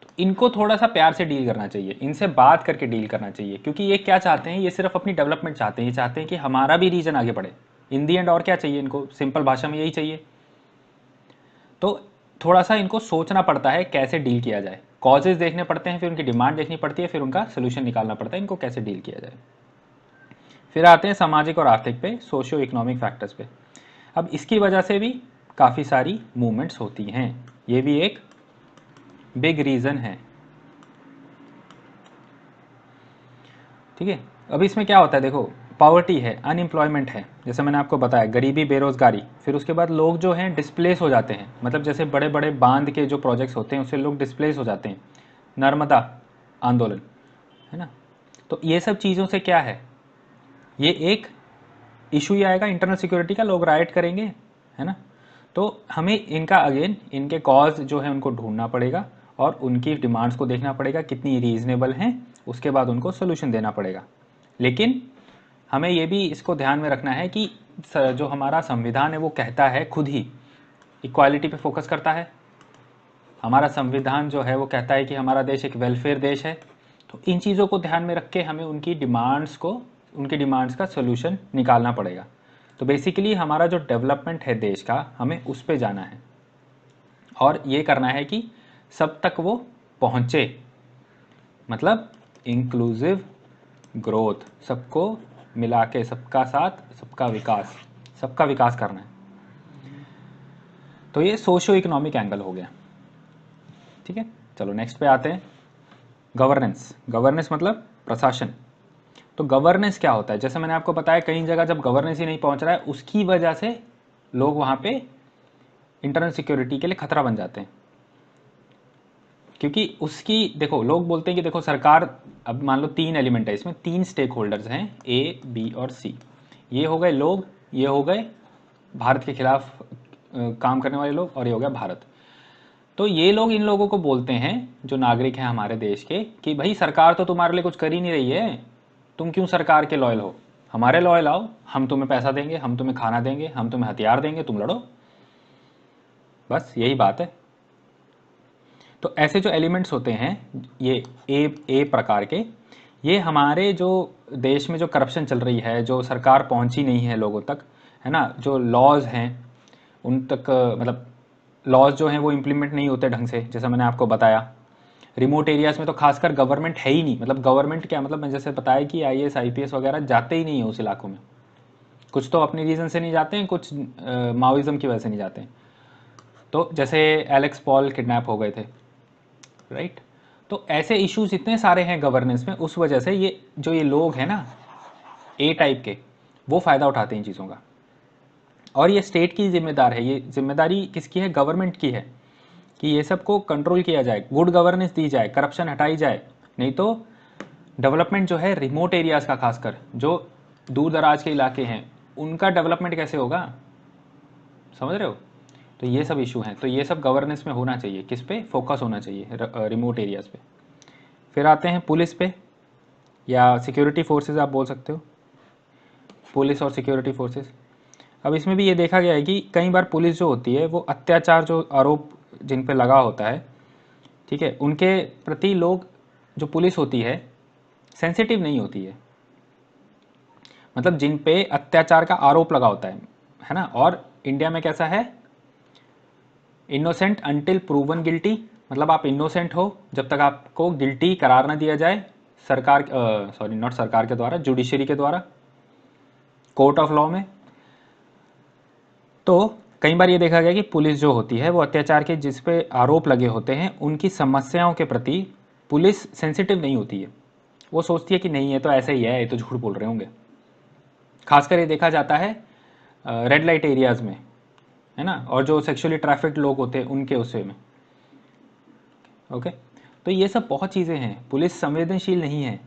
तो इनको थोड़ा सा प्यार से डील करना चाहिए, इनसे बात करके डील करना चाहिए, क्योंकि ये क्या चाहते हैं, ये सिर्फ अपनी डेवलपमेंट चाहते हैं, ये चाहते हैं कि हमारा भी रीजन आगे बढ़े। इन दी एंड और क्या चाहिए इनको, सिंपल भाषा में यही चाहिए। तो थोड़ा सा इनको सोचना पड़ता है कैसे डील किया जाए, कॉजेज देखने पड़ते हैं, फिर उनकी डिमांड देखनी पड़ती है, फिर उनका सोल्यूशन निकालना पड़ता है, इनको कैसे डील किया जाए। फिर आते हैं सामाजिक और आर्थिक पे, सोशियो इकोनॉमिक फैक्टर्स पे। अब इसकी वजह से भी काफ़ी सारी मूवमेंट्स होती हैं, ये भी एक बिग रीज़न है। ठीक है। अब इसमें क्या होता है, देखो, पॉवर्टी है, अनएम्प्लॉयमेंट है, जैसे मैंने आपको बताया, गरीबी, बेरोजगारी। फिर उसके बाद लोग जो हैं डिस्प्लेस हो जाते हैं, मतलब जैसे बड़े बड़े बांध के जो प्रोजेक्ट्स होते हैं उससे लोग डिस्प्लेस हो जाते हैं, नर्मदा आंदोलन, है ना। तो ये सब चीज़ों से क्या है, ये एक इशू ही आएगा इंटरनल सिक्योरिटी का, लोग राइट करेंगे, है ना। तो हमें इनका अगेन इनके कॉज जो है उनको ढूंढना पड़ेगा और उनकी डिमांड्स को देखना पड़ेगा कितनी रीजनेबल हैं, उसके बाद उनको सोल्यूशन देना पड़ेगा। लेकिन हमें ये भी इसको ध्यान में रखना है कि जो हमारा संविधान है वो कहता है, खुद ही इक्वालिटी पे फोकस करता है। हमारा संविधान जो है वो कहता है कि हमारा देश एक वेलफेयर देश है। तो इन चीज़ों को ध्यान में रख के हमें उनकी डिमांड्स का सोल्यूशन निकालना पड़ेगा। तो बेसिकली हमारा जो डेवलपमेंट है देश का, हमें उस पे जाना है और ये करना है कि सब तक वो पहुँचे, मतलब इंक्लूसिव ग्रोथ, सबको मिला के, सबका साथ सबका विकास करना है। तो ये सोशियो इकोनॉमिक एंगल हो गया। ठीक है, चलो नेक्स्ट पे आते हैं। गवर्नेंस मतलब प्रशासन। तो गवर्नेंस क्या होता है, जैसे मैंने आपको बताया, कई जगह जब गवर्नेंस ही नहीं पहुंच रहा है, उसकी वजह से लोग वहां पे इंटरनल सिक्योरिटी के लिए खतरा बन जाते हैं। क्योंकि उसकी, देखो, लोग बोलते हैं कि देखो सरकार, अब मान लो 3 एलिमेंट है इसमें, 3 स्टेक होल्डर्स हैं, ए, बी और सी। ये हो गए लोग, ये हो गए भारत के खिलाफ काम करने वाले लोग, और ये हो गया भारत। तो ये लोग इन लोगों को बोलते हैं, जो नागरिक हैं हमारे देश के, कि भाई सरकार तो तुम्हारे लिए कुछ कर ही नहीं रही है, तुम क्यों सरकार के लॉयल हो, हमारे लॉयल आओ, हम तुम्हें पैसा देंगे, हम तुम्हें खाना देंगे, हम तुम्हें हथियार देंगे, तुम लड़ो। बस यही बात है। तो ऐसे जो एलिमेंट्स होते हैं, ये ए प्रकार के, ये हमारे जो देश में जो करप्शन चल रही है, जो सरकार पहुंची नहीं है लोगों तक, है ना, जो लॉज हैं उन तक, मतलब लॉज जो हैं वो इम्प्लीमेंट नहीं होते ढंग से, जैसा मैंने आपको बताया। रिमोट एरियाज़ में तो खासकर गवर्नमेंट है ही नहीं, मतलब गवर्नमेंट क्या, मतलब मैंने जैसे बताया कि IAS IPS वगैरह जाते ही नहीं है उस इलाकों में। कुछ तो अपनी रीज़न से नहीं जाते हैं, कुछ माओइज़म की वजह से नहीं जाते हैं। तो जैसे एलेक्स पॉल किडनैप हो गए थे, राइट। तो ऐसे इश्यूज इतने सारे हैं गवर्नेंस में, उस वजह से ये लोग हैं ना, ए टाइप के, वो फ़ायदा उठाते हैं इन चीज़ों का। और ये स्टेट की जिम्मेदार है, ये जिम्मेदारी किसकी है, गवर्नमेंट की है, कि ये सब को कंट्रोल किया जाए, गुड गवर्नेंस दी जाए, करप्शन हटाई जाए। नहीं तो डेवलपमेंट जो है रिमोट एरियाज़ का, खासकर जो दूर दराज के इलाके हैं, उनका डेवलपमेंट कैसे होगा, समझ रहे हो। तो ये सब इशू हैं, तो ये सब गवर्नेंस में होना चाहिए, किस पे फोकस होना चाहिए, रिमोट एरियाज़ पे। फिर आते हैं पुलिस पे, या सिक्योरिटी फोर्सेस आप बोल सकते हो, पुलिस और सिक्योरिटी फोर्सेस। अब इसमें भी ये देखा गया है कि कई बार पुलिस जो होती है वो अत्याचार, जो आरोप जिन पे लगा होता है, ठीक है, उनके प्रति लोग, जो पुलिस होती है सेंसिटिव नहीं होती है, मतलब जिन पे अत्याचार का आरोप लगा होता है ना। और इंडिया में कैसा है, इनोसेंट अंटिल प्रूवन गिल्टी, मतलब आप इनोसेंट हो जब तक आपको गिल्टी करार ना दिया जाए, सरकार, सॉरी नॉट सरकार के द्वारा, जुडिशरी के द्वारा, कोर्ट ऑफ लॉ में। तो कई बार ये देखा गया कि पुलिस जो होती है वो अत्याचार के जिस पे आरोप लगे होते हैं उनकी समस्याओं के प्रति पुलिस सेंसिटिव नहीं होती है। वो सोचती है कि नहीं, ये तो ऐसा ही है, ये तो झूठ बोल रहे होंगे। खासकर ये देखा जाता है रेड लाइट एरियाज़ में, है ना, और जो सेक्सुअली ट्रैफिक्ड लोग होते हैं उनके उससे में। ओके, तो ये सब बहुत चीज़ें हैं, पुलिस संवेदनशील नहीं है।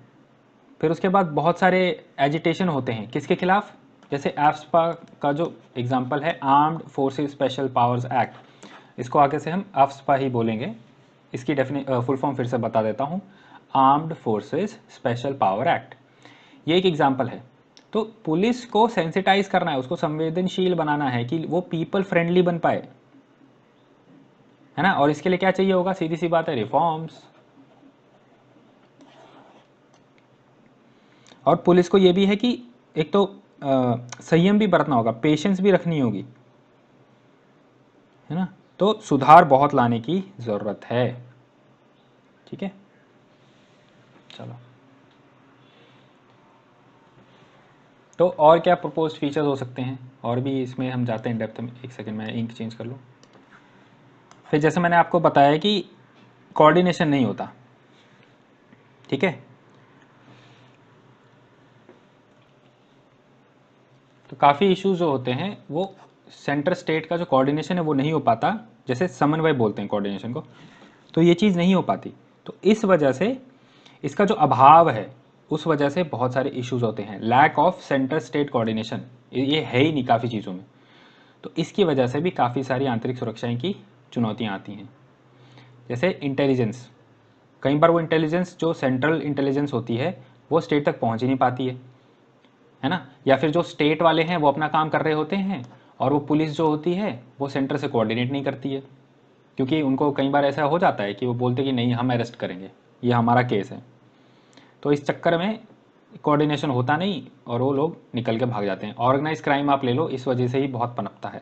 फिर उसके बाद बहुत सारे एजिटेशन होते हैं किसके खिलाफ, जैसे एफ्सपा का जो एग्जांपल है armed forces special powers act, इसको आगे से हम एफ्सपा ही बोलेंगे। इसकी फुल फॉर्म फिर से बता देता हूँ, armed forces special power act, ये एक एग्जांपल है। तो पुलिस को सेंसिटाइज करना है, उसको संवेदनशील बनाना है कि वो पीपल फ्रेंडली बन पाए, है ना। और इसके लिए क्या चाहिए होगा, सीधी सी बात है, रिफॉर्म्स। और पुलिस को ये भी है कि एक तो संयम भी बरतना होगा, पेशेंस भी रखनी होगी, है ना। तो सुधार बहुत लाने की ज़रूरत है। ठीक है, चलो। तो और क्या प्रपोज फीचर्स हो सकते हैं, और भी इसमें हम जाते हैं डेप्थ में। एक सेकंड में इंक चेंज कर लूँ। फिर जैसे मैंने आपको बताया कि कोऑर्डिनेशन नहीं होता, ठीक है। तो काफ़ी इश्यूज जो होते हैं वो सेंटर स्टेट का जो कोऑर्डिनेशन है वो नहीं हो पाता, जैसे समन्वय बोलते हैं कोऑर्डिनेशन को, तो ये चीज़ नहीं हो पाती। तो इस वजह से इसका जो अभाव है उस वजह से बहुत सारे इश्यूज होते हैं। Lack of center state coordination ये है ही नहीं काफ़ी चीज़ों में, तो इसकी वजह से भी काफ़ी सारी आंतरिक सुरक्षाएं की चुनौतियाँ आती हैं। जैसे इंटेलिजेंस, कई बार वो इंटेलिजेंस जो सेंट्रल इंटेलिजेंस होती है वो स्टेट तक पहुंच ही नहीं पाती है ना। या फिर जो स्टेट वाले हैं वो अपना काम कर रहे होते हैं और वो पुलिस जो होती है वो सेंटर से कोऑर्डिनेट नहीं करती है, क्योंकि उनको कई बार ऐसा हो जाता है कि वो बोलते कि नहीं हम अरेस्ट करेंगे, ये हमारा केस है। तो इस चक्कर में कोऑर्डिनेशन होता नहीं और वो लोग निकल के भाग जाते हैं। ऑर्गेनाइज क्राइम आप ले लो, इस वजह से ही बहुत पनपता है।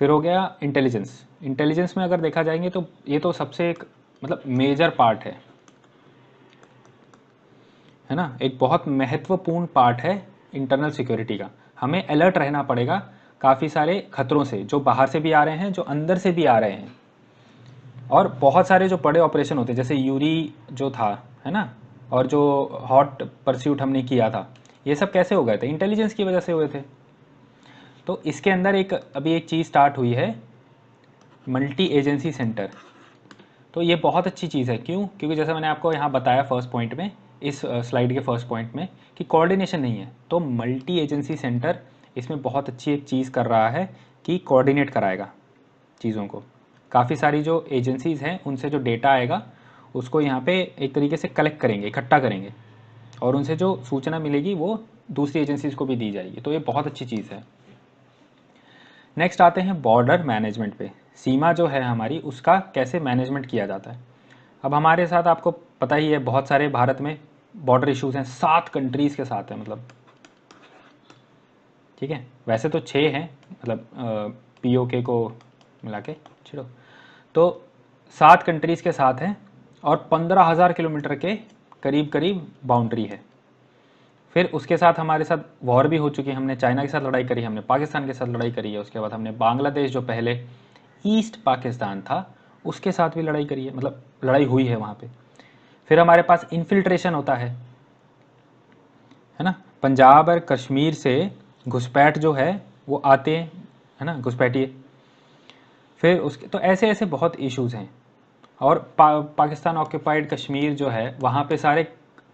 फिर हो गया इंटेलिजेंस। इंटेलिजेंस में अगर देखा जाएंगे तो ये तो सबसे एक मतलब मेजर पार्ट है ना, एक बहुत महत्वपूर्ण पार्ट है इंटरनल सिक्योरिटी का। हमें अलर्ट रहना पड़ेगा काफ़ी सारे खतरों से, जो बाहर से भी आ रहे हैं, जो अंदर से भी आ रहे हैं। और बहुत सारे जो बड़े ऑपरेशन होते हैं, जैसे यूरी जो था, है ना, और जो हॉट परस्यूट हमने किया था, ये सब कैसे हो गए थे, इंटेलिजेंस की वजह से हुए थे। तो इसके अंदर एक अभी एक चीज़ स्टार्ट हुई है, मल्टी एजेंसी सेंटर। तो ये बहुत अच्छी चीज़ है, क्यों, क्योंकि जैसे मैंने आपको यहाँ बताया फर्स्ट पॉइंट में, इस स्लाइड के फर्स्ट पॉइंट में, कि कोऑर्डिनेशन नहीं है। तो मल्टी एजेंसी सेंटर इसमें बहुत अच्छी एक चीज़ कर रहा है कि कोऑर्डिनेट कराएगा चीज़ों को। काफ़ी सारी जो एजेंसीज़ हैं उनसे जो डेटा आएगा उसको यहाँ पे एक तरीके से कलेक्ट करेंगे, इकट्ठा करेंगे, और उनसे जो सूचना मिलेगी वो दूसरी एजेंसीज़ को भी दी जाएगी। तो ये बहुत अच्छी चीज़ है। नेक्स्ट आते हैं बॉर्डर मैनेजमेंट पे। सीमा जो है हमारी उसका कैसे मैनेजमेंट किया जाता है। अब हमारे साथ आपको पता ही है बहुत सारे भारत में बॉर्डर इश्यूज हैं, 7 कंट्रीज़ के साथ है, मतलब ठीक है, वैसे तो 6 हैं, मतलब POK को मिला के छिड़ो, तो 7 कंट्रीज़ के साथ हैं और 15,000 किलोमीटर के करीब करीब बाउंड्री है। फिर उसके साथ हमारे साथ वॉर भी हो चुकी है, हमने चाइना के साथ लड़ाई करी, हमने पाकिस्तान के साथ लड़ाई करी है, उसके बाद हमने बांग्लादेश जो पहले ईस्ट पाकिस्तान था उसके साथ भी लड़ाई करी है, मतलब लड़ाई हुई है वहाँ पे। फिर हमारे पास इन्फिल्ट्रेशन होता है ना, पंजाब और कश्मीर से घुसपैठ जो है वो आते हैं, है ना, घुसपैठिए। फिर उसके तो ऐसे ऐसे बहुत इश्यूज़ हैं। और पाकिस्तान ऑक्यूपाइड कश्मीर जो है वहाँ पे सारे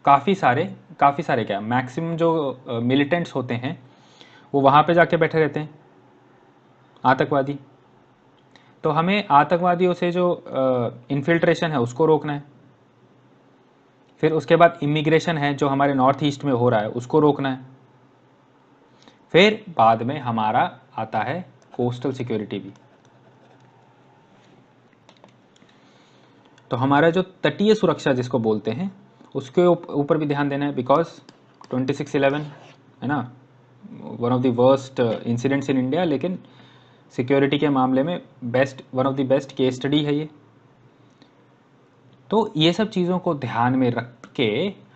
काफ़ी सारे क्या मैक्सिमम जो मिलिटेंट्स होते हैं वो वहाँ पे जाके बैठे रहते हैं, आतंकवादी। तो हमें आतंकवादियों से जो इन्फिल्ट्रेशन है उसको रोकना है। फिर उसके बाद इमिग्रेशन है जो हमारे नॉर्थ ईस्ट में हो रहा है उसको रोकना है। फिर बाद में हमारा आता है कोस्टल सिक्योरिटी भी। तो हमारा जो तटीय सुरक्षा जिसको बोलते हैं उसके ऊपर भी ध्यान देना है, बिकॉज 26/11 है ना, one of the worst incidents in India, लेकिन सिक्योरिटी के मामले में one of the best case study है ये। तो ये सब चीज़ों को ध्यान में रख के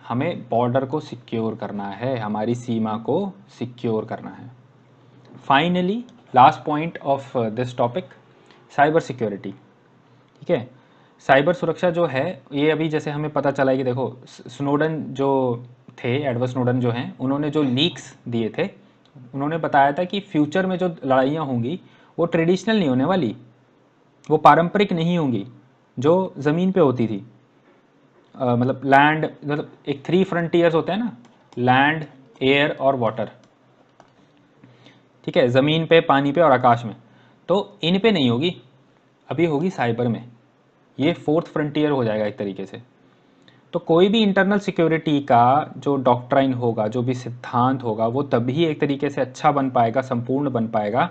हमें बॉर्डर को सिक्योर करना है, हमारी सीमा को सिक्योर करना है। Finally last point of this topic, cyber security. ठीक है, साइबर सुरक्षा जो है ये अभी जैसे हमें पता चला है कि देखो स्नोडन जो थे, एडवर्ड स्नोडन जो हैं, उन्होंने जो लीक्स दिए थे, उन्होंने बताया था कि फ्यूचर में जो लड़ाइयाँ होंगी वो ट्रेडिशनल नहीं होने वाली, वो पारंपरिक नहीं होंगी जो ज़मीन पे होती थी। मतलब लैंड, मतलब एक 3 फ्रंटियर्स होते हैं ना, लैंड, एयर और वाटर। ठीक है, ज़मीन पे, पानी पे और आकाश में। तो इन पे नहीं होगी, अभी होगी साइबर में। ये 4th फ्रंटियर हो जाएगा एक तरीके से। तो कोई भी इंटरनल सिक्योरिटी का जो डॉक्ट्राइन होगा, जो भी सिद्धांत होगा, वो तभी एक तरीके से अच्छा बन पाएगा, संपूर्ण बन पाएगा,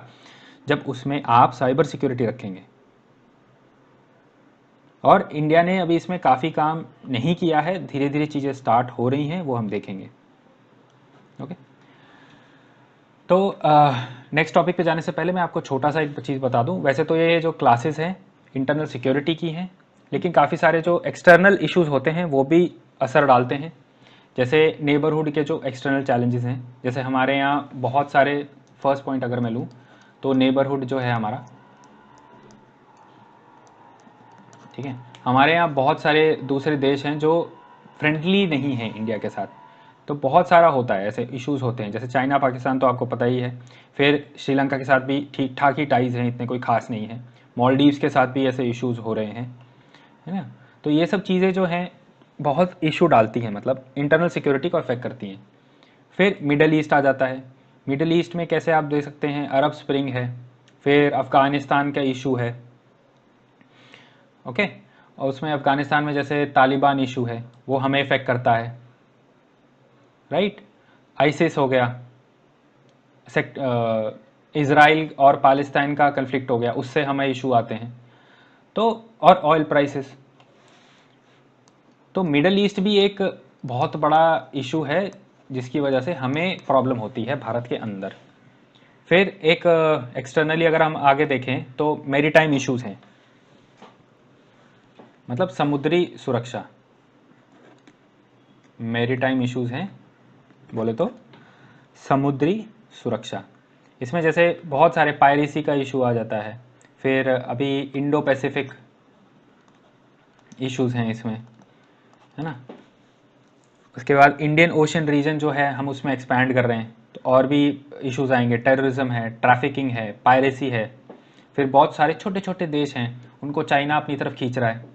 जब उसमें आप साइबर सिक्योरिटी रखेंगे। और इंडिया ने अभी इसमें काफ़ी काम नहीं किया है, धीरे धीरे चीज़ें स्टार्ट हो रही हैं, वो हम देखेंगे। ओके, तो नेक्स्ट टॉपिक पे जाने से पहले मैं आपको छोटा सा एक चीज़ बता दूं। वैसे तो ये जो क्लासेस हैं इंटरनल सिक्योरिटी की हैं, लेकिन काफ़ी सारे जो एक्सटर्नल इश्यूज होते हैं वो भी असर डालते हैं। जैसे नेबरहुड के जो एक्सटर्नल चैलेंजेस हैं, जैसे हमारे यहाँ बहुत सारे, फर्स्ट पॉइंट अगर मैं लूँ तो नेबरहुड जो है हमारा, ठीक है, हमारे यहाँ बहुत सारे दूसरे देश हैं जो फ्रेंडली नहीं हैं इंडिया के साथ। तो बहुत सारा होता है, ऐसे इश्यूज होते हैं, जैसे चाइना पाकिस्तान तो आपको पता ही है। फिर श्रीलंका के साथ भी ठीक ठाक ही टाइज हैं, इतने कोई खास नहीं है। मॉलडीव्स के साथ भी ऐसे इश्यूज हो रहे हैं, है ना। तो ये सब चीज़ें जो हैं बहुत इशू डालती हैं, मतलब इंटरनल सिक्योरिटी को अफेक्ट करती हैं। फिर मिडल ईस्ट आ जाता है। मिडल ईस्ट में कैसे आप देख सकते हैं, अरब स्प्रिंग है, फिर अफ़गानिस्तान का इशू है। ओके, और उसमें अफ़गानिस्तान में जैसे तालिबान इशू है, वो हमें इफ़ेक्ट करता है, राइट। आईसिस हो गया, इज़राइल और पाकिस्तान का कन्फ्लिक्ट हो गया, उससे हमें इशू आते हैं। तो और ऑयल प्राइसेस, तो मिडल ईस्ट भी एक बहुत बड़ा इशू है जिसकी वजह से हमें प्रॉब्लम होती है भारत के अंदर। फिर एक एक्सटर्नली अगर हम आगे देखें तो मैरीटाइम इश्यूज हैं, मतलब समुद्री सुरक्षा, मैरीटाइम इश्यूज हैं बोले तो समुद्री सुरक्षा। इसमें जैसे बहुत सारे पायरेसी का इशू आ जाता है। फिर अभी इंडो पैसिफिक इश्यूज हैं इसमें, है ना। उसके बाद इंडियन ओशन रीजन जो है हम उसमें एक्सपैंड कर रहे हैं, तो और भी इश्यूज आएंगे। टेररिज्म है, ट्रैफिकिंग है, पायरेसी है। फिर बहुत सारे छोटे छोटे देश हैं, उनको चाइना अपनी तरफ खींच रहा है,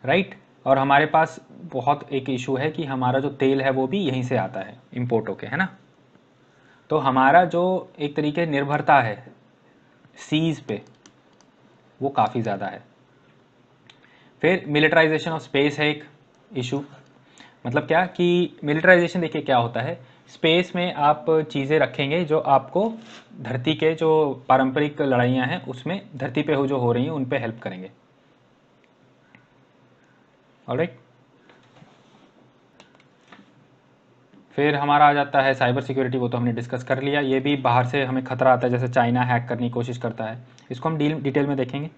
राइट। और हमारे पास बहुत एक इशू है कि हमारा जो तेल है वो भी यहीं से आता है, इम्पोर्ट होके, है ना। तो हमारा जो एक तरीके निर्भरता है सीज पे, वो काफ़ी ज़्यादा है। फिर मिलिटराइजेशन ऑफ स्पेस है एक इशू। मतलब क्या कि मिलिटराइजेशन देखिए क्या होता है, स्पेस में आप चीज़ें रखेंगे जो आपको धरती के जो पारंपरिक लड़ाइयाँ हैं उसमें धरती पे जो हो रही हैं उन पे हेल्प करेंगे, ऑलराइट। फिर हमारा आ जाता है साइबर सिक्योरिटी, वो तो हमने डिस्कस कर लिया। ये भी बाहर से हमें खतरा आता है, जैसे चाइना हैक करने की कोशिश करता है, इसको हम डिटेल में देखेंगे।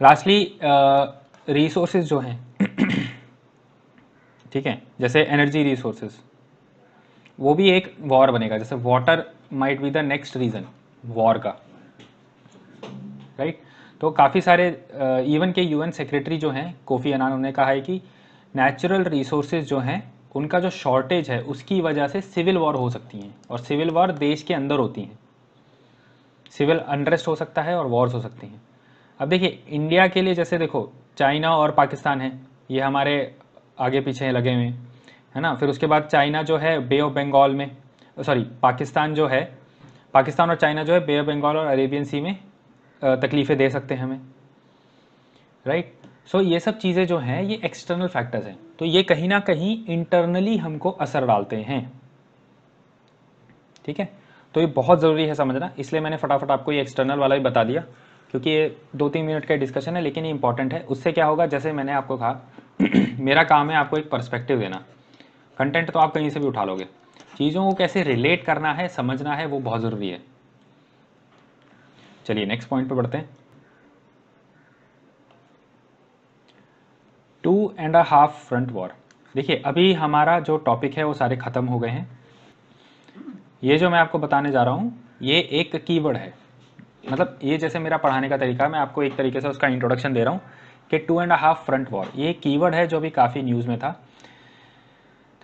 लास्टली रिसोर्सेज जो हैं ठीक है, जैसे एनर्जी रिसोर्सेज, वो भी एक वॉर बनेगा। जैसे water might be the next reason war का, राइट। तो काफ़ी सारे इवन के यूएन सेक्रेटरी जो हैं कोफी अनान, उन्होंने कहा है कि नेचुरल रिसोर्सेज जो हैं उनका जो शॉर्टेज है उसकी वजह से सिविल वॉर हो सकती हैं, और सिविल वॉर देश के अंदर होती हैं। सिविल अनरेस्ट हो सकता है और वॉर्स हो सकती हैं। अब देखिए इंडिया के लिए, जैसे देखो चाइना और पाकिस्तान है, ये हमारे आगे पीछे लगे हुए हैं, है ना। फिर उसके बाद चाइना जो है बे ऑफ बंगाल में, सॉरी पाकिस्तान जो है, पाकिस्तान और चाइना जो है बे ऑफ बंगाल और अरेबियन सी में तकलीफ़ें दे सकते हैं हमें, राइट। सो ये सब चीज़ें जो हैं ये एक्सटर्नल फैक्टर्स हैं, तो ये कहीं ना कहीं इंटरनली हमको असर डालते हैं, ठीक है। तो ये बहुत ज़रूरी है समझना, इसलिए मैंने फटाफट आपको ये एक्सटर्नल वाला भी बता दिया, क्योंकि ये 2-3 मिनट का डिस्कशन है लेकिन ये इंपॉर्टेंट है। उससे क्या होगा, जैसे मैंने आपको कहा मेरा काम है आपको एक पर्सपेक्टिव देना। कंटेंट तो आप कहीं से भी उठा लोगे, चीज़ों को कैसे रिलेट करना है, समझना है, वो बहुत ज़रूरी है। चलिए नेक्स्ट पॉइंट पे बढ़ते हैं। 2.5 फ्रंट वॉर। देखिए अभी हमारा जो टॉपिक है वो सारे ख़त्म हो गए हैं। ये जो मैं आपको बताने जा रहा हूँ ये एक कीवर्ड है, मतलब ये जैसे मेरा पढ़ाने का तरीका, मैं आपको एक तरीके से उसका इंट्रोडक्शन दे रहा हूँ कि 2.5 फ्रंट वॉर, ये कीवर्ड है जो अभी काफ़ी न्यूज़ में था।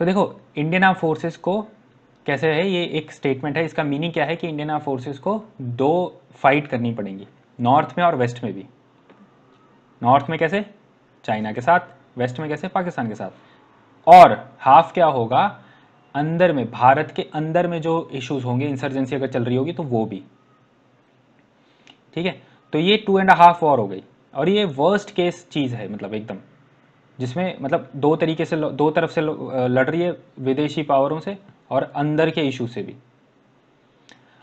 तो देखो इंडियन आर्म फोर्सेस को कैसे है, ये एक स्टेटमेंट है, इसका मीनिंग क्या है कि इंडियन आर्म फोर्सेस को दो फाइट करनी पड़ेंगी, नॉर्थ में और वेस्ट में भी। नॉर्थ में कैसे, चाइना के साथ, वेस्ट में कैसे, पाकिस्तान के साथ। और हाफ क्या होगा, अंदर में, भारत के अंदर में जो इश्यूज होंगे, इंसर्जेंसी अगर चल रही होगी तो वो भी। ठीक है, तो ये 2.5 वॉर हो गई, और ये वर्स्ट केस चीज़ है, मतलब एकदम, जिसमें मतलब दो तरीके से, दो तरफ से लड़ रही है, विदेशी पावरों से और अंदर के इशू से भी।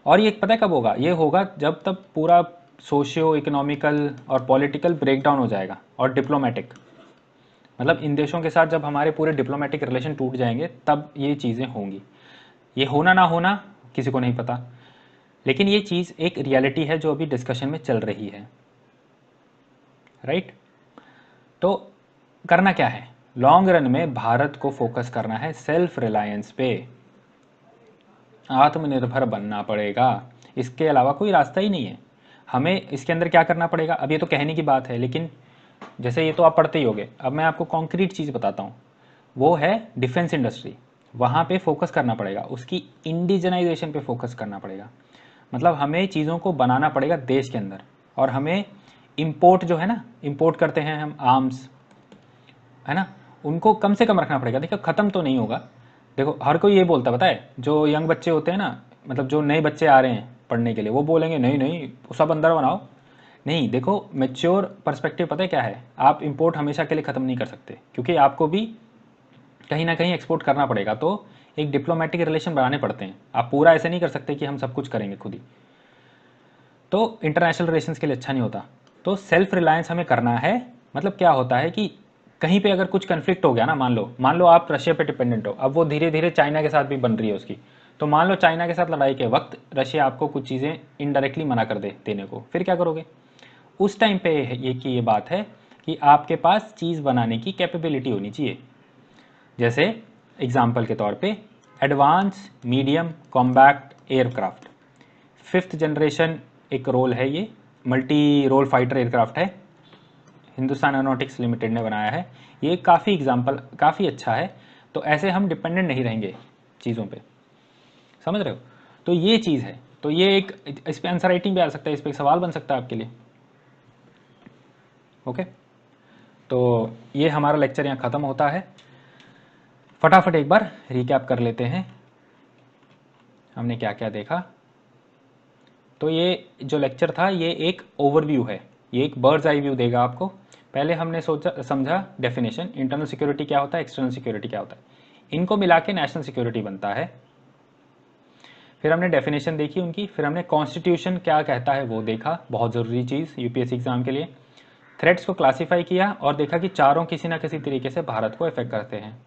और ये पता है कब होगा, ये होगा जब तब पूरा सोशियो इकोनॉमिकल और पॉलिटिकल ब्रेकडाउन हो जाएगा, और डिप्लोमेटिक, मतलब इन देशों के साथ जब हमारे पूरे डिप्लोमेटिक रिलेशन टूट जाएंगे तब ये चीज़ें होंगी। ये होना ना होना किसी को नहीं पता, लेकिन ये चीज़ एक रियलिटी है जो अभी डिस्कशन में चल रही है, राइट। तो करना क्या है, लॉन्ग रन में भारत को फोकस करना है सेल्फ रिलायंस पे, आत्मनिर्भर बनना पड़ेगा, इसके अलावा कोई रास्ता ही नहीं है। हमें इसके अंदर क्या करना पड़ेगा, अब ये तो कहने की बात है, लेकिन जैसे ये तो आप पढ़ते ही होगे, अब मैं आपको कॉन्क्रीट चीज़ बताता हूँ, वो है डिफेंस इंडस्ट्री। वहाँ पे फोकस करना पड़ेगा, उसकी इंडिजनाइजेशन पे फोकस करना पड़ेगा, मतलब हमें चीज़ों को बनाना पड़ेगा देश के अंदर, और हमें इंपोर्ट जो है ना, इंपोर्ट करते हैं हम आर्म्स, है ना, उनको कम से कम रखना पड़ेगा। देखो ख़त्म तो नहीं होगा, देखो हर कोई ये बोलता, पता है, जो यंग बच्चे होते हैं ना, मतलब जो नए बच्चे आ रहे हैं पढ़ने के लिए, वो बोलेंगे नहीं नहीं सब अंदर बनाओ। नहीं, देखो मेच्योर पर्सपेक्टिव पता है क्या है, आप इंपोर्ट हमेशा के लिए ख़त्म नहीं कर सकते, क्योंकि आपको भी कहीं ना कहीं एक्सपोर्ट करना पड़ेगा, तो एक डिप्लोमेटिक रिलेशन बनाने पड़ते हैं। आप पूरा ऐसे नहीं कर सकते कि हम सब कुछ करेंगे खुद ही, तो इंटरनेशनल रिलेशंस के लिए अच्छा नहीं होता। तो सेल्फ रिलायंस हमें करना है, मतलब क्या होता है कि कहीं पे अगर कुछ कन्फ्लिक्ट हो गया ना, मान लो आप रशिया पे डिपेंडेंट हो, अब वो धीरे धीरे चाइना के साथ भी बन रही है उसकी, तो मान लो चाइना के साथ लड़ाई के वक्त रशिया आपको कुछ चीज़ें इनडायरेक्टली मना कर दे देने को, फिर क्या करोगे। उस टाइम पे ये बात है कि आपके पास चीज़ बनाने की कैपेबिलिटी होनी चाहिए। जैसे एग्जाम्पल के तौर पे advance medium combat aircraft, 5th generation एक रोल है, ये मल्टी रोल फाइटर एयरक्राफ्ट है, हिंदुस्तान एरोनॉटिक्स लिमिटेड ने बनाया है। ये काफ़ी एग्जाम्पल काफ़ी अच्छा है, तो ऐसे हम डिपेंडेंट नहीं रहेंगे चीज़ों पे, समझ रहे हो। तो ये चीज़ है, तो ये एक, इस पर आंसर राइटिंग भी आ सकता है, इस पर सवाल बन सकता है आपके लिए। ओके, तो ये हमारा लेक्चर यहाँ ख़त्म होता है। फटाफट एक बार रिकैप कर लेते हैं हमने क्या क्या देखा। तो ये जो लेक्चर था ये एक ओवरव्यू है, ये एक बर्ड्स आई व्यू देगा आपको। पहले हमने सोचा समझा डेफिनेशन, इंटरनल सिक्योरिटी क्या होता है, एक्सटर्नल सिक्योरिटी क्या होता है, इनको मिला के नेशनल सिक्योरिटी बनता है। फिर हमने डेफिनेशन देखी उनकी, फिर हमने कॉन्स्टिट्यूशन क्या कहता है वो देखा, बहुत ज़रूरी चीज़ यूपीएससी एग्जाम के लिए। थ्रेट्स को क्लासीफाई किया और देखा कि चारों किसी ना किसी तरीके से भारत को इफेक्ट करते हैं।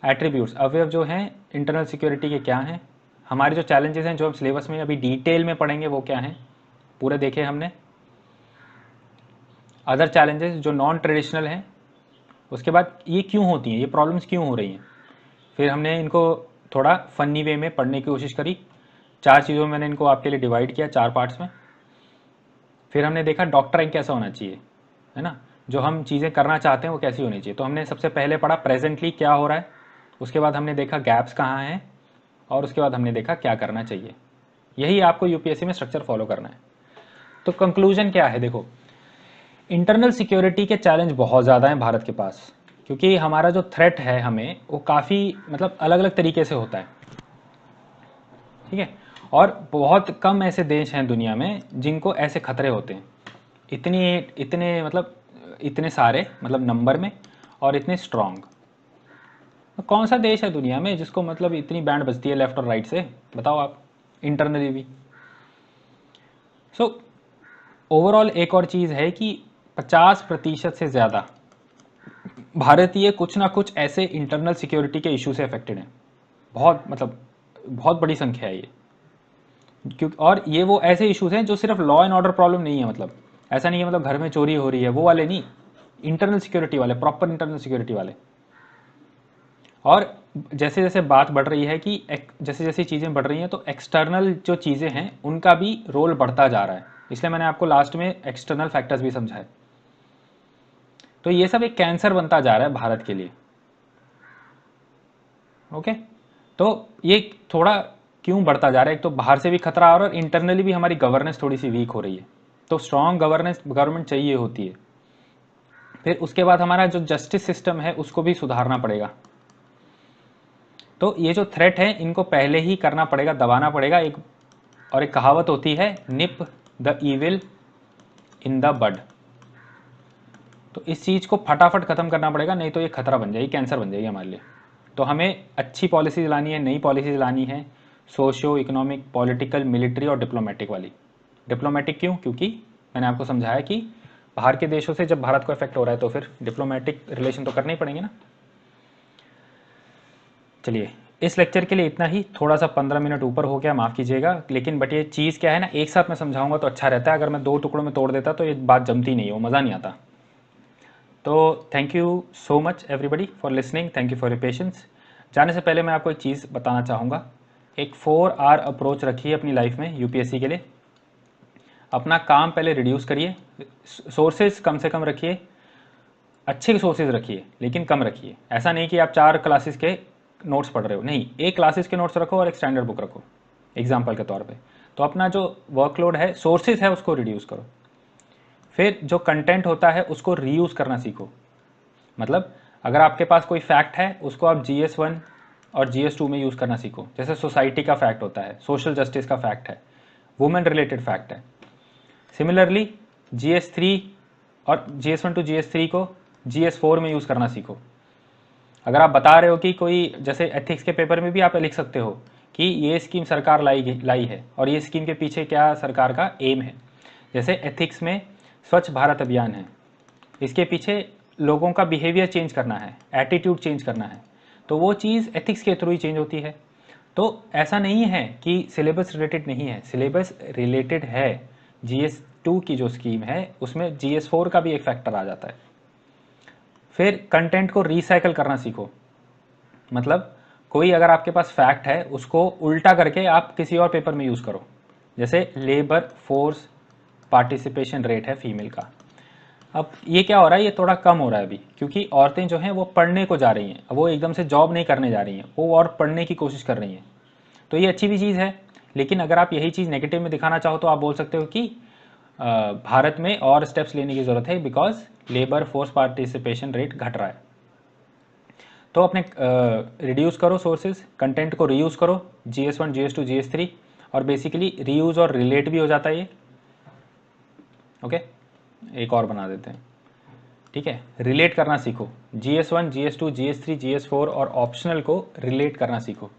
एट्रीब्यूट्स, अवयव जो हैं इंटरनल सिक्योरिटी के क्या हैं, हमारे जो चैलेंजेस हैं जो हम सिलेबस में अभी डिटेल में पढ़ेंगे वो क्या हैं, पूरे देखे हमने। अदर चैलेंजेस जो नॉन ट्रेडिशनल हैं, उसके बाद ये क्यों होती हैं, ये प्रॉब्लम्स क्यों हो रही हैं, फिर हमने इनको थोड़ा फनी वे में पढ़ने की कोशिश करी। 4 चीज़ों में मैंने इनको आपके लिए डिवाइड किया, 4 पार्ट्स में। फिर हमने देखा डॉक्टरिंग कैसा होना चाहिए, है ना, जो हम चीज़ें करना चाहते हैं वो कैसी होनी चाहिए। तो हमने सबसे पहले पढ़ा प्रेजेंटली क्या हो रहा है, उसके बाद हमने देखा गैप्स कहाँ हैं, और उसके बाद हमने देखा क्या करना चाहिए। यही आपको यूपीएससी में स्ट्रक्चर फॉलो करना है। तो कंक्लूजन क्या है, देखो इंटरनल सिक्योरिटी के चैलेंज बहुत ज़्यादा हैं भारत के पास, क्योंकि हमारा जो थ्रेट है हमें वो काफ़ी मतलब अलग अलग तरीके से होता है, ठीक है। और बहुत कम ऐसे देश हैं दुनिया में जिनको ऐसे खतरे होते हैं, इतनी इतने मतलब इतने सारे मतलब नंबर में, और इतने स्ट्रॉन्ग। तो कौन सा देश है दुनिया में जिसको मतलब इतनी बैंड बजती है लेफ्ट और राइट से, बताओ आप, इंटरनली भी। सो ओवरऑल एक और चीज़ है कि 50% से ज़्यादा भारतीय कुछ ना कुछ ऐसे इंटरनल सिक्योरिटी के इशू से अफेक्टेड हैं, बहुत मतलब बहुत बड़ी संख्या है ये। क्योंकि और ये वो ऐसे इश्यूज हैं जो सिर्फ लॉ एंड ऑर्डर प्रॉब्लम नहीं है, मतलब ऐसा नहीं है मतलब घर में चोरी हो रही है वो वाले नहीं, इंटरनल सिक्योरिटी वाले, प्रॉपर इंटरनल सिक्योरिटी वाले। और जैसे जैसे बात बढ़ रही है कि जैसे जैसे चीज़ें बढ़ रही हैं तो एक्सटर्नल जो चीज़ें हैं उनका भी रोल बढ़ता जा रहा है, इसलिए मैंने आपको लास्ट में एक्सटर्नल फैक्टर्स भी समझाए। तो ये सब एक कैंसर बनता जा रहा है भारत के लिए। ओके, तो ये थोड़ा क्यों बढ़ता जा रहा है, एक तो बाहर से भी खतरा आ रहा है और इंटरनली भी हमारी गवर्नेंस थोड़ी सी वीक हो रही है। तो स्ट्रॉन्ग गवर्नमेंट चाहिए होती है। फिर उसके बाद हमारा जो जस्टिस सिस्टम है उसको भी सुधारना पड़ेगा। तो ये जो थ्रेट है इनको पहले ही करना पड़ेगा, दबाना पड़ेगा। एक कहावत होती है, nip the evil in the bud. तो इस चीज़ को फटाफट ख़त्म करना पड़ेगा, नहीं तो ये खतरा बन जाएगी, कैंसर बन जाएगी हमारे लिए। तो हमें अच्छी पॉलिसीज लानी है, नई पॉलिसीज लानी है, सोशियो इकोनॉमिक, पॉलिटिकल, मिलिट्री और डिप्लोमेटिक वाली। डिप्लोमेटिक क्यों? क्योंकि मैंने आपको समझाया कि बाहर के देशों से जब भारत को इफेक्ट हो रहा है तो फिर डिप्लोमेटिक रिलेशन तो करने ही पड़ेंगे ना। चलिए, इस लेक्चर के लिए इतना ही। थोड़ा सा 15 मिनट ऊपर हो गया, माफ़ कीजिएगा, लेकिन बट ये चीज़ क्या है ना, एक साथ मैं समझाऊंगा तो अच्छा रहता है। अगर मैं 2 टुकड़ों में तोड़ देता तो ये बात जमती नहीं है, वो मज़ा नहीं आता। तो thank you so much everybody for listening, thank you for your patience. जाने से पहले मैं आपको एक चीज़ बताना चाहूँगा। एक 4R अप्रोच रखिए अपनी लाइफ में यूपीएससी के लिए। अपना काम पहले रिड्यूस करिए, सोर्सेज कम से कम रखिए, अच्छे सोर्सेज रखिए लेकिन कम रखिए। ऐसा नहीं कि आप 4 क्लासेस के नोट्स पढ़ रहे हो, नहीं, एक क्लासेस के नोट्स रखो और एक स्टैंडर्ड बुक रखो एग्जाम्पल के तौर पे। तो अपना जो वर्कलोड है, सोर्सेज है, उसको रिड्यूस करो। फिर जो कंटेंट होता है उसको रीयूज़ करना सीखो। मतलब अगर आपके पास कोई फैक्ट है उसको आप GS1 और GS2 में यूज़ करना सीखो। जैसे सोसाइटी का फैक्ट होता है, सोशल जस्टिस का फैक्ट है, वुमेन रिलेटेड फैक्ट है। सिमिलरली GS3 और GS1 टू GS3 को GS4 में यूज़ करना सीखो। अगर आप बता रहे हो कि कोई, जैसे एथिक्स के पेपर में भी आप लिख सकते हो कि ये स्कीम सरकार लाई है और ये स्कीम के पीछे क्या सरकार का एम है। जैसे एथिक्स में स्वच्छ भारत अभियान है, इसके पीछे लोगों का बिहेवियर चेंज करना है, एटीट्यूड चेंज करना है, तो वो चीज़ एथिक्स के थ्रू ही चेंज होती है। तो ऐसा नहीं है कि सिलेबस रिलेटेड नहीं है, सिलेबस रिलेटेड है। GS2 की जो स्कीम है उसमें GS4 का भी एक फैक्टर आ जाता है। फिर कंटेंट को रिसाइकल करना सीखो। मतलब कोई अगर आपके पास फैक्ट है उसको उल्टा करके आप किसी और पेपर में यूज़ करो। जैसे लेबर फोर्स पार्टिसिपेशन रेट है फीमेल का, अब ये क्या हो रहा है, ये थोड़ा कम हो रहा है अभी, क्योंकि औरतें जो हैं वो पढ़ने को जा रही हैं, वो एकदम से जॉब नहीं करने जा रही हैं, वो और पढ़ने की कोशिश कर रही हैं। तो ये अच्छी भी चीज़ है। लेकिन अगर आप यही चीज़ नेगेटिव में दिखाना चाहो तो आप बोल सकते हो कि भारत में और स्टेप्स लेने की ज़रूरत है because labour force participation rate घट रहा है। तो अपने रिड्यूस करो सोर्सेज, कंटेंट को रीयूज़ करो, GS1 GS2 GS3, और बेसिकली रीयूज़ और रिलेट भी हो जाता है ये। ओके, एक और बना देते हैं, ठीक है। रिलेट करना सीखो, GS1 GS2 GS3 GS4 और ऑप्शनल को रिलेट करना सीखो।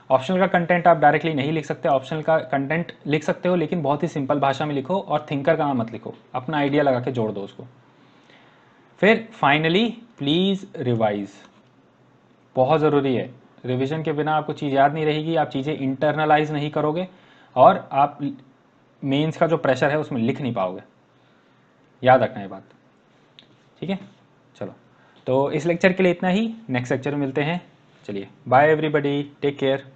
ऑप्शनल का कंटेंट आप डायरेक्टली नहीं लिख सकते, ऑप्शनल का कंटेंट लिख सकते हो लेकिन बहुत ही सिंपल भाषा में लिखो और थिंकर का नाम मत लिखो, अपना आइडिया लगा के जोड़ दो उसको। फिर फाइनली प्लीज़ रिवाइज, बहुत ज़रूरी है। रिवीजन के बिना आपको चीज़ याद नहीं रहेगी, आप चीज़ें इंटरनलाइज नहीं करोगे और आप मेंस का जो प्रेशर है उसमें लिख नहीं पाओगे। याद रखना ये बात, ठीक है। चलो, तो इस लेक्चर के लिए इतना ही, नेक्स्ट लेक्चर में मिलते हैं। चलिए, बाय एवरीबॉडी, टेक केयर।